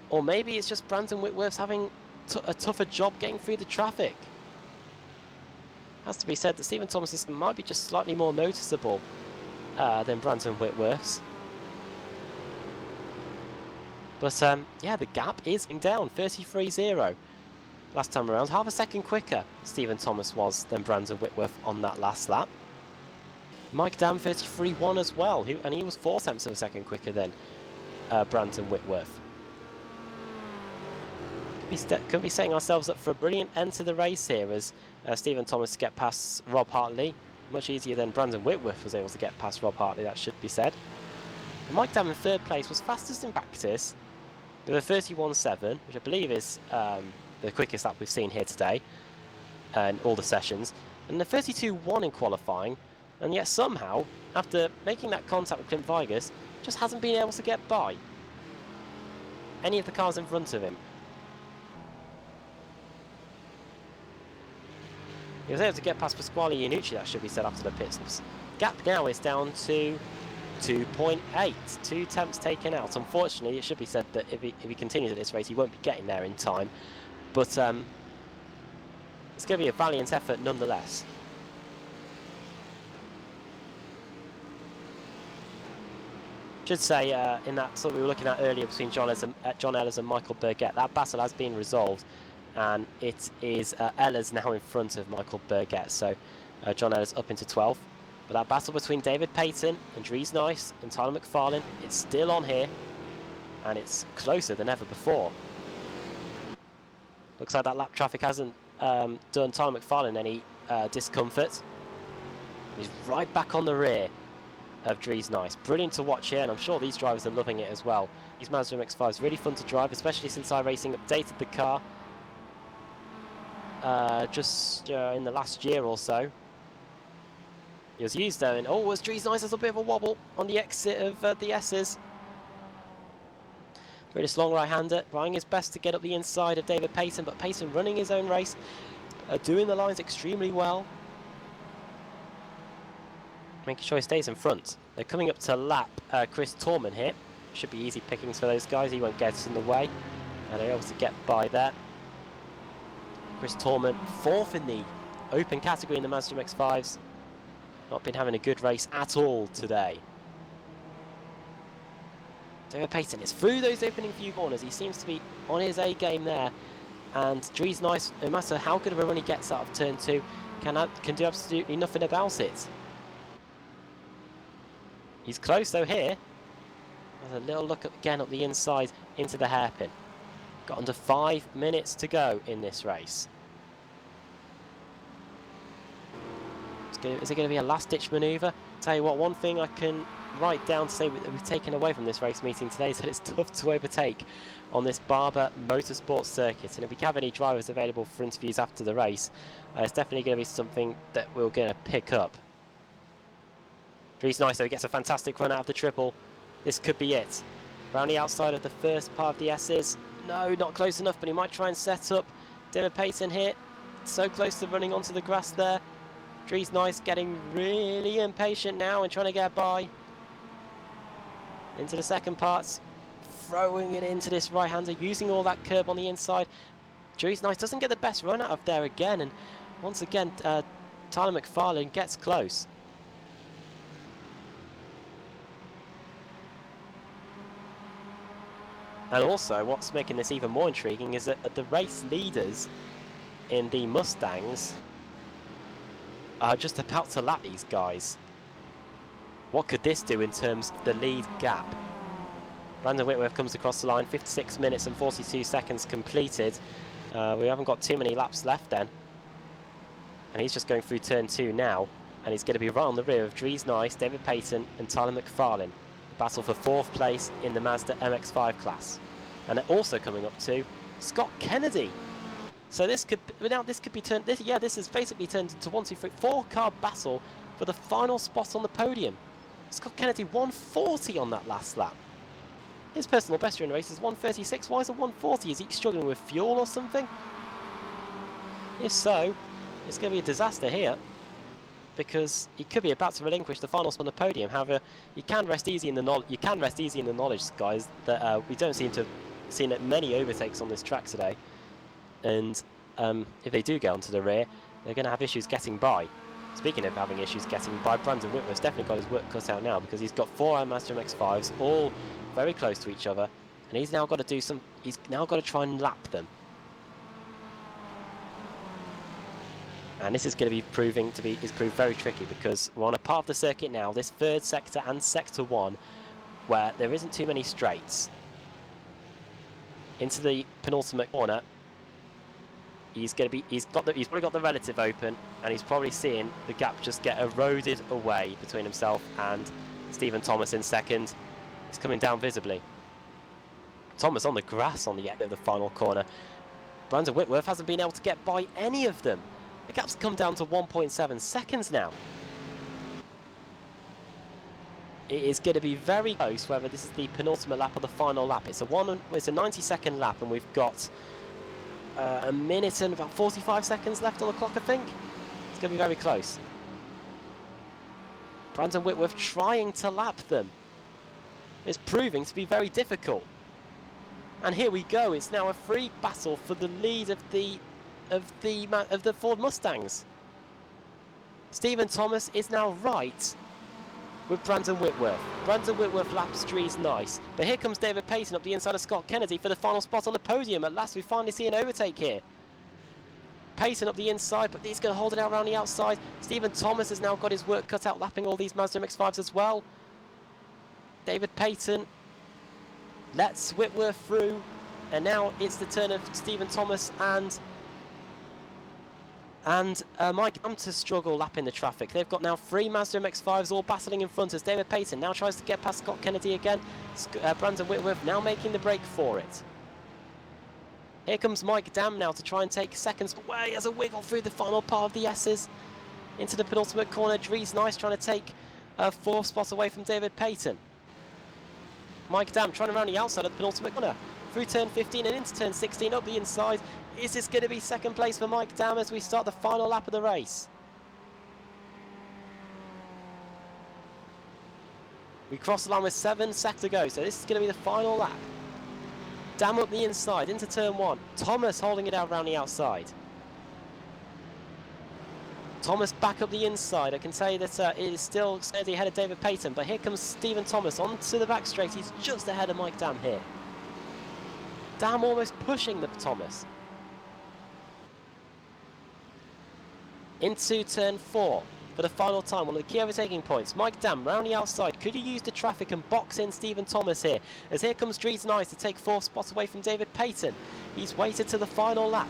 Or maybe it's just Brandon Whitworth's having a tougher job getting through the traffic. Has to be said that Stephen Thomas's might be just slightly more noticeable than Brandon Whitworth's. But yeah, the gap is down, 33.0. Last time around, half a second quicker Stephen Thomas was than Brandon Whitworth on that last lap. Mike Dam 33.1 as well, and he was 0.4 of a second quicker than Brandon Whitworth. Could be setting ourselves up for a brilliant end to the race here as Stephen Thomas get past Rob Hartley. Much easier than Brandon Whitworth was able to get past Rob Hartley, that should be said. And Mike Dam in 3rd place was fastest in practice with a 31.7, which I believe is the quickest lap we've seen here today in all the sessions, and the 32.1 in qualifying, and yet somehow, after making that contact with Clint Vigus, just hasn't been able to get by any of the cars in front of him. He was able to get past Pasquale Iannucci, that should be said, after the pit stops. Gap now is down to 2.8, 2 temps taken out. Unfortunately, it should be said that if he continues at this rate, he won't be getting there in time. But it's going to be a valiant effort nonetheless. Should say in that sort we were looking at earlier between John Ellis and Michael Burgett, that battle has been resolved, and it is Ellis now in front of Michael Burgett. So John Ellis up into 12. But that battle between David Payton and Dries Nice and Tyler McFarlane, it's still on here, and it's closer than ever before. Looks like that lap traffic hasn't done Tyler McFarlane any discomfort. He's right back on the rear of Dries Nice. Brilliant to watch here, and I'm sure these drivers are loving it as well. These Mazda MX-5 is really fun to drive, especially since iRacing updated the car just in the last year or so. It was used though, and was Dries Nice has a bit of a wobble on the exit of the S's. British long right-hander trying his best to get up the inside of David Payton, but Payton running his own race, doing the lines extremely well, making sure he stays in front. They're coming up to lap Chris Torman here. Should be easy pickings for those guys. He won't get us in the way, and they're able to get by there. Chris Torman, 4th in the open category in the Mazda MX-5s. Not been having a good race at all today. David Payton is through those opening few corners. He seems to be on his A game there. And Dries Nice, no matter how good of a run he gets out of turn 2, can do absolutely nothing about it. He's close though here. There's a little look again up the inside into the hairpin. Got under 5 minutes to go in this race. Is it going to be a last-ditch manoeuvre? Tell you what, one thing I can write down to say that we've taken away from this race meeting today is that it's tough to overtake on this Barber Motorsports circuit. And if we have any drivers available for interviews after the race, it's definitely going to be something that we're going to pick up. Dries Nice, though, gets a fantastic run out of the triple. This could be it. Around the outside of the first part of the S's. No, not close enough, but he might try and set up David Payton here. So close to running onto the grass there. Dries Nice getting really impatient now and trying to get by. Into the second parts. Throwing it into this right-hander, using all that curb on the inside. Dries Nice doesn't get the best run out of there again. And once again, Tyler McFarlane gets close. And also, what's making this even more intriguing is that the race leaders in the Mustangs are just about to lap these guys. What could this do in terms of the lead gap? Brandon Whitworth comes across the line, 56 minutes and 42 seconds completed. We haven't got too many laps left then. And he's just going through turn 2 now. And he's going to be right on the rear of Dries Nice, David Payton and Tyler McFarlane. Battle for 4th place in the Mazda MX-5 class. And they're also coming up to Scott Kennedy. So this could be turned. This is basically turned into 1, 2, 3, 4-car battle for the final spot on the podium. Scott Kennedy 140 on that last lap. His personal best during the race is 136. Why is it 140? Is he struggling with fuel or something? If so, it's going to be a disaster here, because he could be about to relinquish the final spot on the podium. However, you can rest easy in the knowledge, guys, that we don't seem to have seen many overtakes on this track today. And if they do get onto the rear, they're going to have issues getting by. Speaking of having issues getting by, Brandon Whitworth's definitely got his work cut out now, because he's got 4 Mazda MX-5s, all very close to each other, and he's now got to try and lap them. And this is going to be proved very tricky, because we're on a part of the circuit now, this 3rd sector and sector 1, where there isn't too many straights. Into the penultimate corner, he's probably got the relative open, and he's probably seeing the gap just get eroded away between himself and Stephen Thomas in second. He's coming down visibly. Thomas on the grass on the end of the final corner. Brandon Whitworth hasn't been able to get by any of them. The gap's come down to 1.7 seconds now. It is going to be very close whether this is the penultimate lap or the final lap. It's a 90-second lap, and we've got a minute and about 45 seconds left on the clock, I think. It's going to be very close. Brandon Whitworth trying to lap them. It's proving to be very difficult. And here we go. It's now a free battle for the lead of the Ford Mustangs. Stephen Thomas is now right with Brandon Whitworth. Brandon Whitworth laps Dries Nice. But here comes David Payton up the inside of Scott Kennedy for the final spot on the podium. At last we finally see an overtake here. Payton up the inside, but he's going to hold it out around the outside. Stephen Thomas has now got his work cut out lapping all these Mazda MX-5s as well. David Payton lets Whitworth through. And now it's the turn of Stephen Thomas and Mike Dam to struggle lapping the traffic. They've got now 3 Mazda MX-5s all battling in front as David Payton now tries to get past Scott Kennedy again. Brandon Whitworth now making the break for it. Here comes Mike Dam now to try and take seconds away as a wiggle through the final part of the S's. Into the penultimate corner, Dries Nice trying to take a 4th spot away from David Payton. Mike Dam trying to round the outside of the penultimate corner. Through turn 15 and into turn 16 up the inside. Is this going to be second place for Mike Dam as we start the final lap of the race? We cross the line with 7 seconds to go, so this is going to be the final lap. Dam up the inside into turn 1. Thomas holding it out around the outside. Thomas back up the inside. I can say that it is still steady ahead of David Payton, but here comes Stephen Thomas onto the back straight. He's just ahead of Mike Dam here. Dam almost pushing the Thomas. Into turn 4 for the final time, one of the key overtaking points. Mike Dam round the outside. Could he use the traffic and box in Stephen Thomas here? As here comes Dries Nice to take 4th spot away from David Payton. He's waited to the final lap.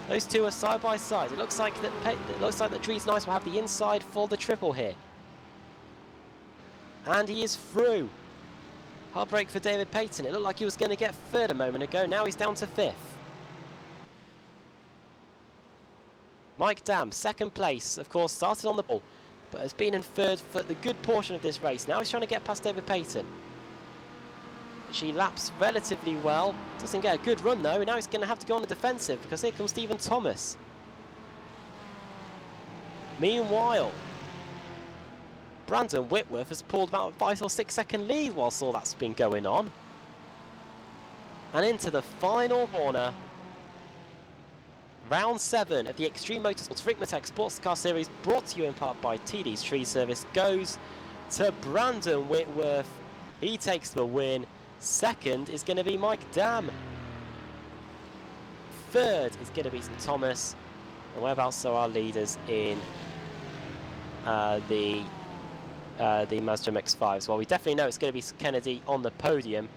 Those two are side by side. It looks like that Dries Nice will have the inside for the triple here. And he is through. Hard break for David Payton. It looked like he was going to get 3rd a moment ago. Now he's down to 5th. Mike Dam, 2nd place, of course, started on the ball, but has been in 3rd for the good portion of this race. Now he's trying to get past David Payton. She laps relatively well, doesn't get a good run though, and now he's going to have to go on the defensive because here comes Stephen Thomas. Meanwhile, Brandon Whitworth has pulled about a 5 or 6 second lead whilst all that's been going on. And into the final corner. Round 7 of the Extreme Motorsports Ricmotech Sportscar Series, brought to you in part by TD's Tree Service, goes to Brandon Whitworth. He takes the win. 2nd is going to be Mike Dam. 3rd is going to be Thomas. And whereabouts are our leaders in the Mazda MX-5s? Well, we definitely know it's going to be Kennedy on the podium.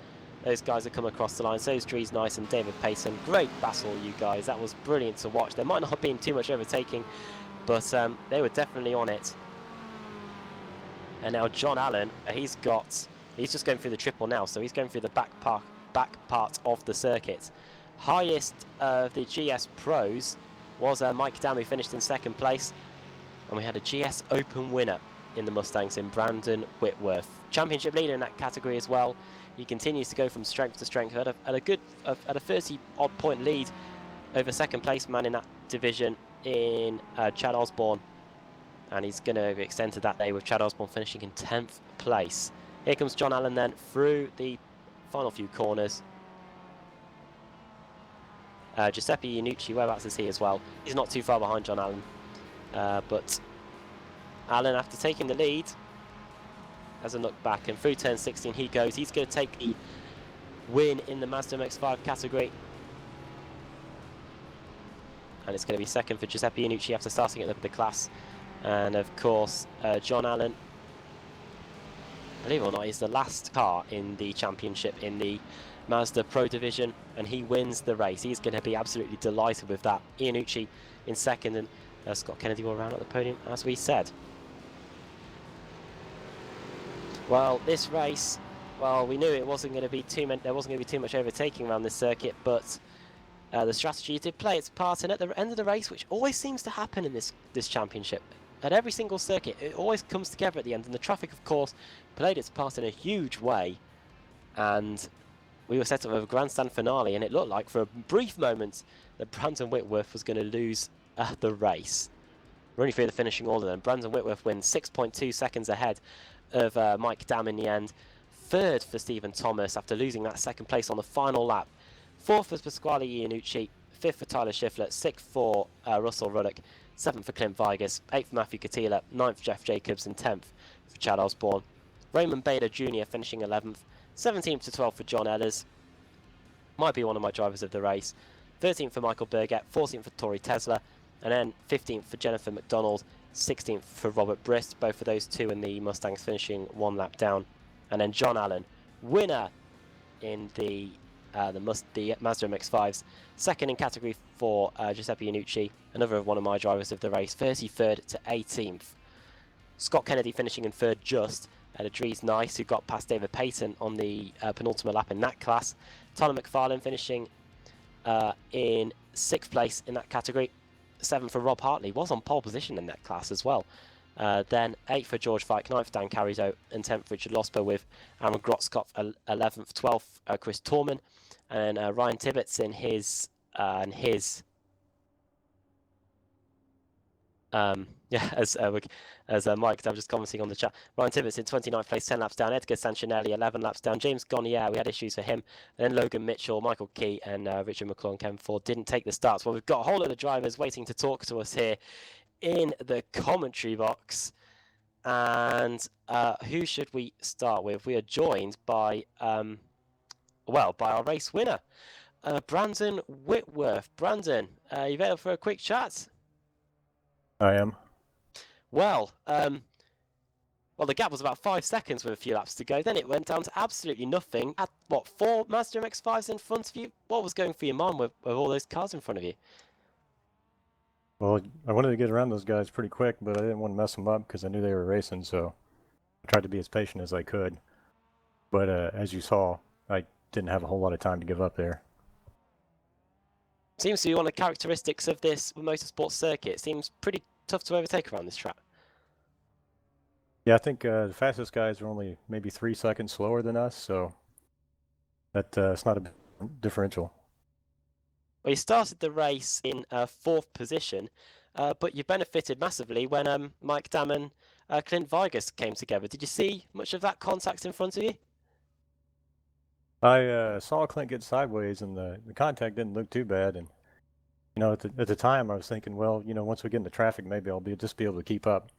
Those guys have come across the line. So is Dries Nice and David Payton. Great battle, you guys. That was brilliant to watch. There might not have been too much overtaking, but they were definitely on it. And now John Allen, he's just going through the triple now, so he's going through the back part of the circuit. Highest of the GS Pros was Mike Dam, who finished in 2nd place. And we had a GS Open winner in the Mustangs in Brandon Whitworth. Championship leader in that category as well. He continues to go from strength to strength. At a 30-odd point lead over 2nd place man in that division in Chad Osborne, and he's going to extend to that day with Chad Osborne finishing in 10th place. Here comes John Allen then through the final few corners. Giuseppe Iannucci, whereabouts is he as well? He's not too far behind John Allen, but Allen, after taking the lead, has a look back, and through turn 16 he goes. He's going to take the win in the Mazda MX-5 category. And it's going to be 2nd for Giuseppe Iannucci after starting at the class. And of course, John Allen, believe it or not, is the last car in the championship in the Mazda Pro Division, and he wins the race. He's going to be absolutely delighted with that. Iannucci in 2nd, and Scott Kennedy will round at the podium, as we said. Well, this race, well, we knew it wasn't going to be there wasn't going to be too much overtaking around this circuit, but the strategy did play its part, and at the end of the race, which always seems to happen in this championship, at every single circuit, it always comes together at the end, and the traffic, of course, played its part in a huge way, and we were set up with a grandstand finale, and it looked like for a brief moment that Brandon Whitworth was going to lose the race. Running through the finishing order then, Brandon Whitworth wins 6.2 seconds ahead of Mike Dam in the end. 3rd for Stephen Thomas after losing that 2nd place on the final lap. 4th for Pasquale Iannucci. 5th for Tyler Schiffler. 6th for Russell Ruddock. 7th for Clint Vigas. 8th for Matthew Catila. 9th for Jeff Jacobs. And 10th for Chad Osborne. Raymond Bader Jr. finishing 11th. 17th to 12th for John Ehlers. Might be one of my drivers of the race. 13th for Michael Burgett. 14th for Tori Tesla. And then 15th for Jennifer McDonald. 16th for Robert Brist. Both of those two in the Mustangs finishing one lap down. And then John Allen, winner in the Mazda MX-5s. Second in category for Giuseppe Iannucci, another one of my drivers of the race. 33rd to 18th. Scott Kennedy finishing in third just. Dries Nice, who got past David Payton on the penultimate lap in that class. Tyler McFarlane finishing in 6th place in that category. 7th for Rob Hartley, was on pole position in that class as well. Then 8th for George Fike, 9th Dan Carizo, and 10th Richard Losper, with Aaron Grotzkopf 11th, 12th Chris Torman, and Ryan Tibbetts in his as Mike, I'm just commenting on the chat. Ryan Tibbetts in 29th place, 10 laps down. Edgar Sanchinelli, 11 laps down. James Gonnier, we had issues for him. And then Logan Mitchell, Michael Key, and Richard McClure and Kevin Ford didn't take the starts. Well, we've got a whole lot of drivers waiting to talk to us here in the commentary box. And who should we start with? We are joined by, by our race winner, Brandon Whitworth. Brandon, you available for a quick chat? I am. Well, the gap was about 5 seconds with a few laps to go. Then it went down to absolutely nothing. At 4 Mazda MX-5s in front of you? What was going through your mind with all those cars in front of you? Well, I wanted to get around those guys pretty quick, but I didn't want to mess them up because I knew they were racing, so I tried to be as patient as I could. But as you saw, I didn't have a whole lot of time to give up there. Seems to be one of the characteristics of this motorsport circuit. It seems pretty tough to overtake around this track. Yeah, I think the fastest guys are only maybe 3 seconds slower than us, so it's not a differential. Well, you started the race in 4th position, but you benefited massively when Mike Dam and Clint Vigas came together. Did you see much of that contact in front of you? I saw Clint get sideways, and the contact didn't look too bad. And at the time, I was thinking, well, once we get in the traffic, maybe I'll just be able to keep up.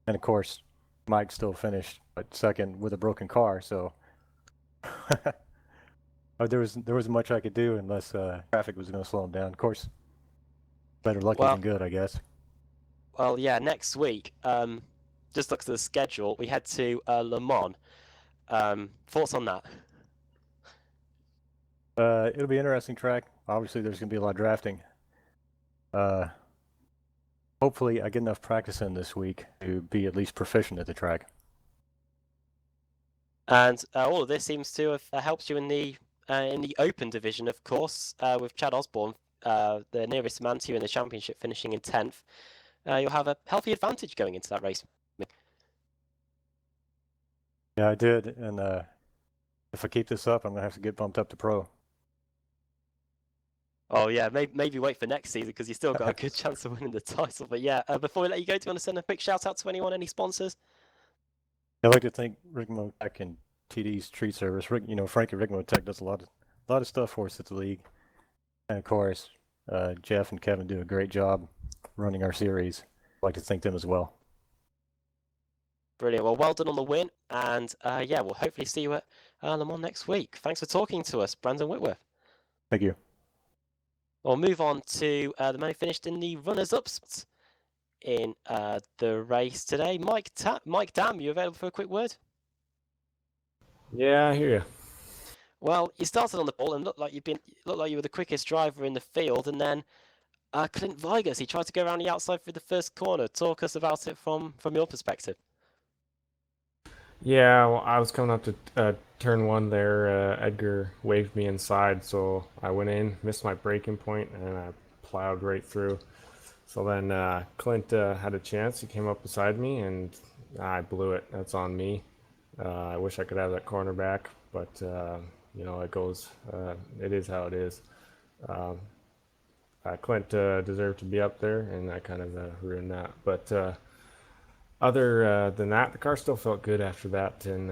And of course, Mike still finished second with a broken car, so there wasn't much I could do unless traffic was going to slow him down. Of course, better lucky than good, I guess. Well, yeah, next week, just look at the schedule. We head to Le Mans. Thoughts on that? It'll be an interesting track. Obviously, there's going to be a lot of drafting. Hopefully, I get enough practice in this week to be at least proficient at the track. And all of this seems to have helped you in the open division, of course, with Chad Osborne, the nearest man to you in the championship, finishing in 10th. You'll have a healthy advantage going into that race. Yeah, I did, and if I keep this up, I'm going to have to get bumped up to pro. Oh yeah, maybe wait for next season because you still got a good chance of winning the title. But yeah, before we let you go, do you want to send a quick shout out to anyone, any sponsors? I'd like to thank Ricmotech and TD's Tree Service. Frank at Ricmotech does a lot of stuff for us at the league, and of course, Jeff and Kevin do a great job running our series. I'd like to thank them as well. Brilliant. Well done on the win, and yeah, we'll hopefully see you at Le Mans next week. Thanks for talking to us, Brandon Whitworth. Thank you. We'll move on to the man who finished in the runners-ups in the race today. Mike Dam, you available for a quick word? Yeah, I hear you. Well, you started on the ball and looked like you were the quickest driver in the field, and then Clint Vigas, he tried to go around the outside through the first corner. Talk us about it from your perspective. Yeah, well, I was coming up to turn 1 there. Edgar waved me inside, so I went in, missed my braking point, and I plowed right through. So then Clint had a chance. He came up beside me, and I blew it. That's on me. I wish I could have that corner back, but it goes. It is how it is. Clint deserved to be up there, and I kind of ruined that. But other than that, the car still felt good after that, and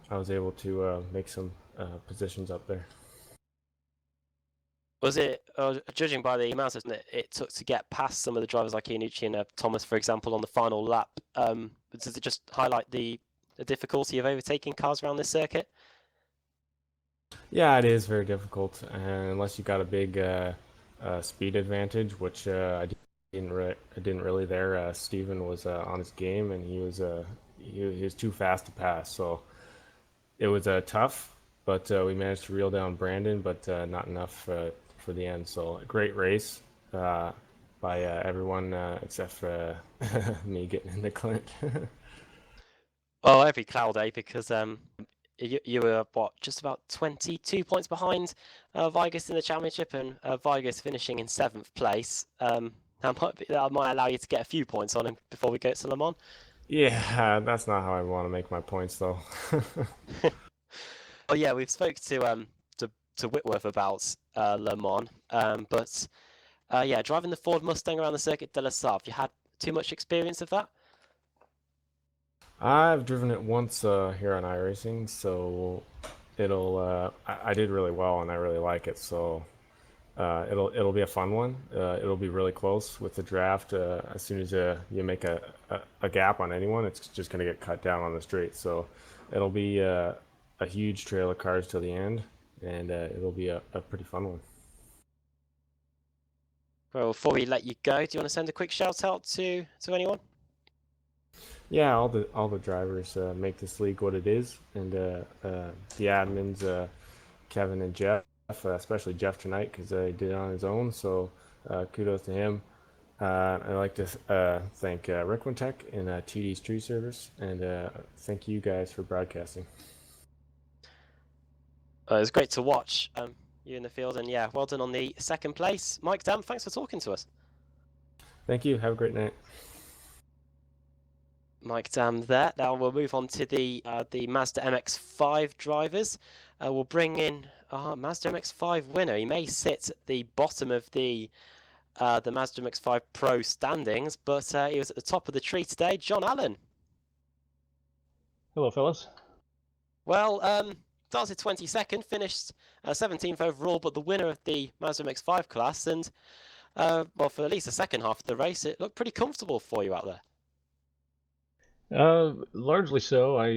I was able to make some positions up there. Was it, judging by the amount of it took to get past some of the drivers like Iannucci and Thomas, for example, on the final lap, does it just highlight the the difficulty of overtaking cars around this circuit? Yeah, it is very difficult, and unless you got a big speed advantage, which I didn't really there. Steven was on his game, and he was too fast to pass, so it was tough. But we managed to reel down Brandon, but not enough for the end. So a great race by everyone except for me getting into Clint. Well, every cloud day, because you were what, just about 22 points behind Vigus in the championship, and Vigus finishing in 7th place. That might allow you to get a few points on him before we go to Le Mans. Yeah, that's not how I want to make my points, though. Well, yeah, we've spoke to Whitworth about Le Mans, but yeah, driving the Ford Mustang around the Circuit de la Sarthe, you had too much experience of that? I've driven it once here on iRacing, so I did really well, and I really like it. So it'll be a fun one. It'll be really close with the draft. As soon as you make a gap on anyone, it's just going to get cut down on the straight. So it'll be a huge trail of cars till the end, and it'll be a pretty fun one. Well, before we let you go, do you want to send a quick shout out to anyone? Yeah, all the drivers make this league what it is, and the admins, Kevin and Jeff, especially Jeff tonight because he did it on his own. So kudos to him. I'd like to thank Ricmotech and TD's Tree Service, and thank you guys for broadcasting. It was great to watch you in the field, and yeah, well done on the 2nd place. Mike Dam, thanks for talking to us. Thank you. Have a great night. Mike Dam there. Now we'll move on to the Mazda MX-5 drivers. We'll bring in our Mazda MX-5 winner. He may sit at the bottom of the Mazda MX-5 Pro standings, but he was at the top of the tree today. John Allen. Hello, fellas. Well, started 22nd, finished 17th overall, but the winner of the Mazda MX-5 class, and well, for at least the second half of the race, it looked pretty comfortable for you out there. Largely so. I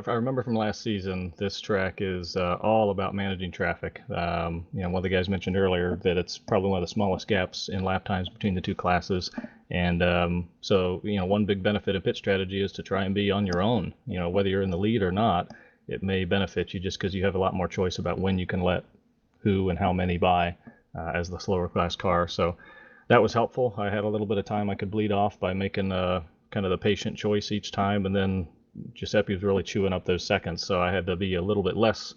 remember from last season, this track is all about managing traffic. One of the guys mentioned earlier that it's probably one of the smallest gaps in lap times between the two classes. And so, one big benefit of pit strategy is to try and be on your own. Whether you're in the lead or not, it may benefit you just because you have a lot more choice about when you can let who and how many by as the slower class car. So that was helpful. I had a little bit of time I could bleed off by making kind of the patient choice each time, and then Giuseppe was really chewing up those seconds, so I had to be a little bit less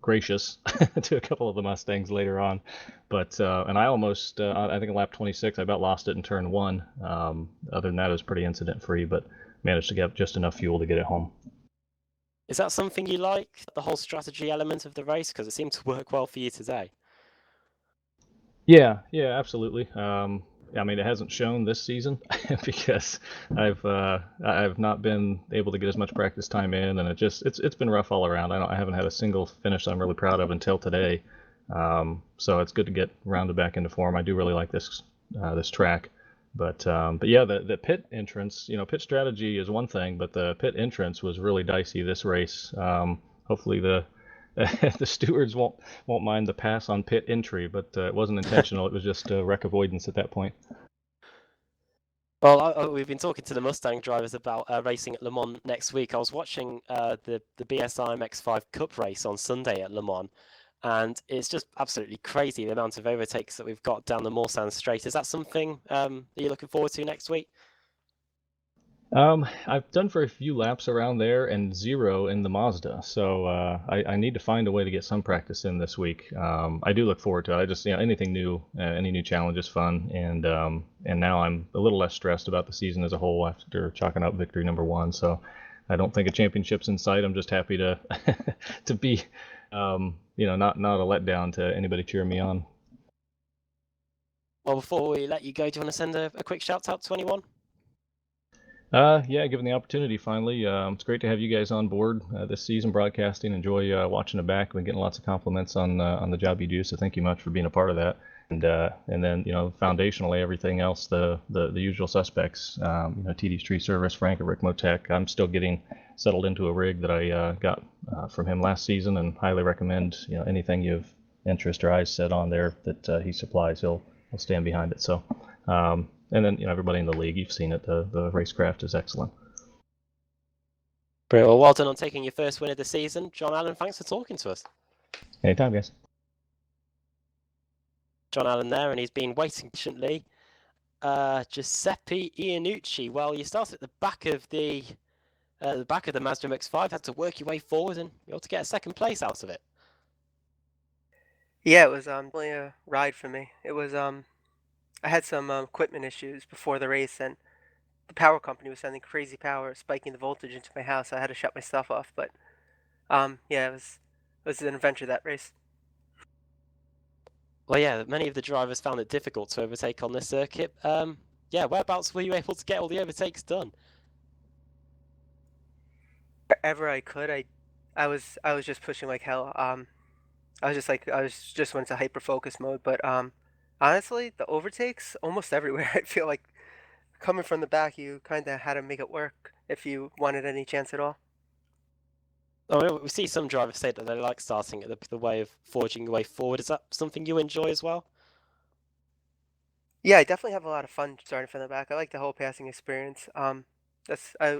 gracious to a couple of the Mustangs later on. But and I almost, I think in lap 26, I about lost it in turn 1. Other than that, it was pretty incident-free, but managed to get just enough fuel to get it home. Is that something you like, the whole strategy element of the race? Because it seemed to work well for you today. Yeah, absolutely. I mean, it hasn't shown this season because I've not been able to get as much practice time in, and it's been rough all around. I haven't had a single finish I'm really proud of until today. So it's good to get rounded back into form. I do really like this track, but yeah, the pit entrance, pit strategy is one thing, but the pit entrance was really dicey this race. Hopefully the stewards won't mind the pass on pit entry, but it wasn't intentional. It was just wreck avoidance at that point. Well, we've been talking to the Mustang drivers about racing at Le Mans next week. I was watching the BSI MX-5 Cup race on Sunday at Le Mans, and it's just absolutely crazy the amount of overtakes that we've got down the Mulsanne Straight. Is that something that you're looking forward to next week? I've done for a few laps around there and 0 in the Mazda, so I need to find a way to get some practice in this week. I do look forward to it. I just, anything new, any new challenge is fun, and now I'm a little less stressed about the season as a whole after chalking up victory number 1. So I don't think a championship's in sight. I'm just happy to to be, not a letdown to anybody cheering me on. Well, before we let you go, do you want to send a quick shout out to anyone? Yeah, given the opportunity finally. It's great to have you guys on board this season broadcasting. Enjoy watching it back. Been getting lots of compliments on the job you do, so thank you much for being a part of that. And then foundationally everything else, the usual suspects. TD's Tree Service, Frank at Ricmotech. I'm still getting settled into a rig that I got from him last season, and highly recommend anything you have interest or eyes set on there that he supplies. He'll stand behind it. So. And then everybody in the league, you've seen it. The racecraft is excellent. Brilliant. Well done on taking your first win of the season, John Allen. Thanks for talking to us. Anytime, guys. John Allen there, and he's been waiting patiently. Giuseppe Iannucci. Well, you started at the back of the Mazda MX-5, had to work your way forward, and you ought to get a second place out of it. Yeah, it was definitely a ride for me. It was I had some equipment issues before the race, and the power company was sending crazy power, spiking the voltage into my house. I had to shut my stuff off, but yeah, it was an adventure, that race. Well, yeah, many of the drivers found it difficult to overtake on this circuit. Yeah, whereabouts were you able to get all the overtakes done? Wherever I could, I was just pushing like hell. I was just went to hyper focus mode, but honestly, the overtakes almost everywhere. I feel like coming from the back, you kind of had to make it work if you wanted any chance at all. Oh, we see some drivers say that they like starting at the way of forging your way forward. Is that something you enjoy as well? Yeah, I definitely have a lot of fun starting from the back. I like the whole passing experience. I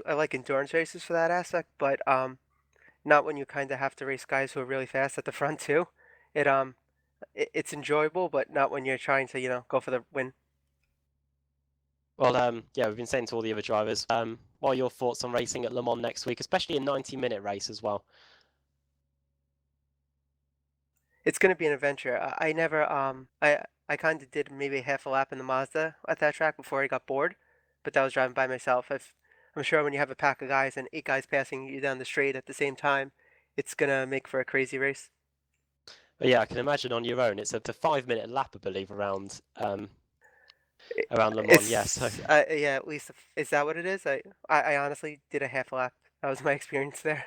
like endurance races for that aspect, but not when you kind of have to race guys who are really fast at the front too. It it's enjoyable, but not when you're trying to go for the win. Well, yeah, we've been saying to all the other drivers, what are your thoughts on racing at Le Mans next week, especially a 90-minute race as well? It's going to be an adventure. I never I kind of did maybe half a lap in the Mazda at that track before I got bored, but that was driving by myself. I'm sure when you have a pack of guys and 8 guys passing you down the straight at the same time, it's gonna make for a crazy race. But yeah, I can imagine on your own, it's a 5-minute lap, I believe, around Le Mans. Yeah, so Yeah, at least is that what it is? I honestly did a half a lap. That was my experience there.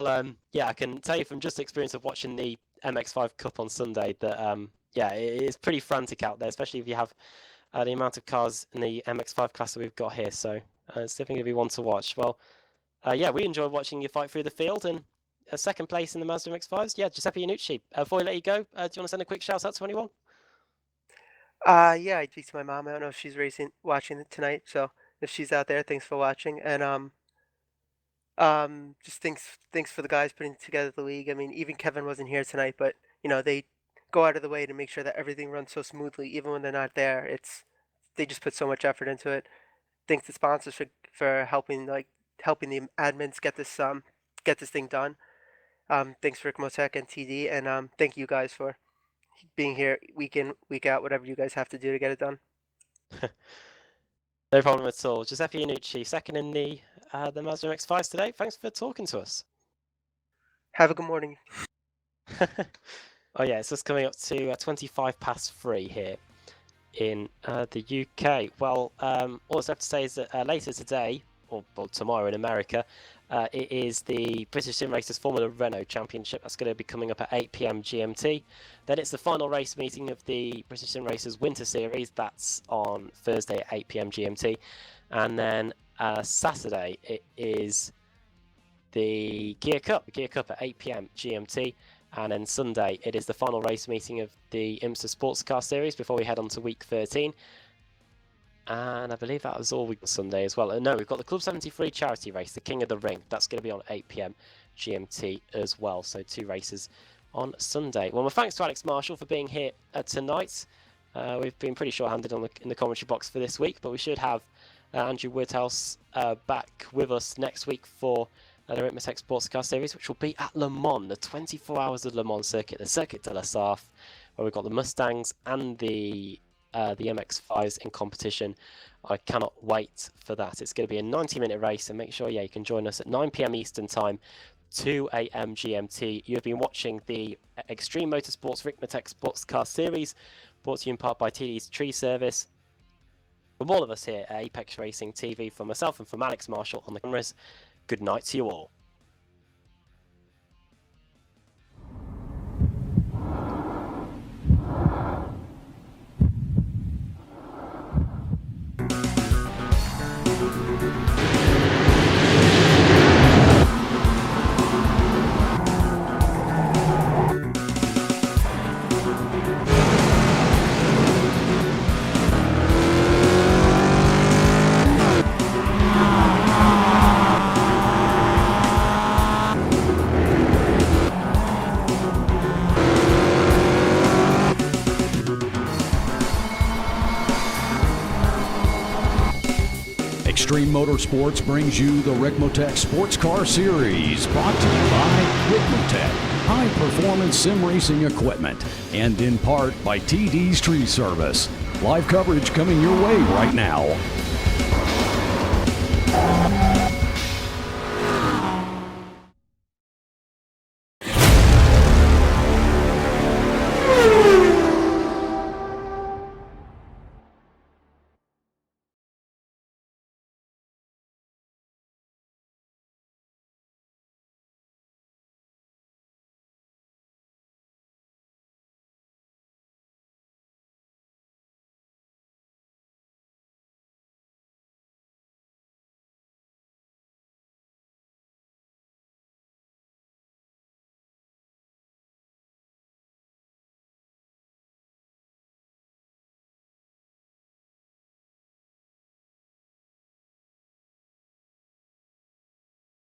well, yeah, I can tell you from just experience of watching the MX-5 Cup on Sunday that yeah, it is pretty frantic out there, especially if you have the amount of cars in the MX-5 class that we've got here. So it's definitely going to be one to watch. Well, yeah, we enjoyed watching you fight through the field, and second place in the Mazda MX-5s. Yeah, Giuseppe Iannucci. Before we let you go, do you want to send a quick shout out to anyone? Yeah, I speak to my mom. I don't know if she's watching it tonight, so if she's out there, thanks for watching. And just thanks for the guys putting together the league. I mean, even Kevin wasn't here tonight, but they go out of the way to make sure that everything runs so smoothly, even when they're not there. They just put so much effort into it. Thanks to sponsors for helping helping the admins get this thing done. Thanks Ricmotech and TD, and thank you guys for being here week in, week out, whatever you guys have to do to get it done. No problem at all. Giuseppe Iannucci, second in the Mazda MX-5s today. Thanks for talking to us. Have a good morning. Oh yeah, it's just coming up to 3 here in the UK. Well, all I have to say is that later today, or tomorrow in America, it is the British Sim Racers Formula Renault Championship. That's going to be coming up at 8 p.m. GMT. Then it's the final race meeting of the British Sim Racers Winter Series. That's on Thursday at 8 p.m. GMT. And then Saturday, it is the Gear Cup at 8 p.m. GMT. And then Sunday, it is the final race meeting of the IMSA Sportscar Series before we head on to week 13. And I believe that was all week Sunday as well. No, we've got the Club 73 charity race, the King of the Ring. That's going to be on 8 p.m. GMT as well. So 2 races on Sunday. Well, thanks to Alex Marshall for being here tonight. We've been pretty short-handed in the commentary box for this week, but we should have Andrew Woodhouse back with us next week for the Ricmotech Sportscar Series, which will be at Le Mans, the 24 Hours of Le Mans circuit, the Circuit de la Sarthe, where we've got the Mustangs and the MX-5s in competition. I cannot wait for that. It's going to be a 90-minute race, and make sure, yeah, you can join us at 9 p.m. Eastern Time, 2 a.m. GMT. You have been watching the Extreme Motorsports Ricmotech Sportscar Series, brought to you in part by TD's Tree Service. From all of us here at Apex Racing TV, from myself and from Alex Marshall on the cameras, good night to you all. Extreme Motorsports brings you the Ricmotech Sportscar Series, brought to you by Ricmotech, high-performance sim racing equipment, and in part by TD's Tree Service. Live coverage coming your way right now.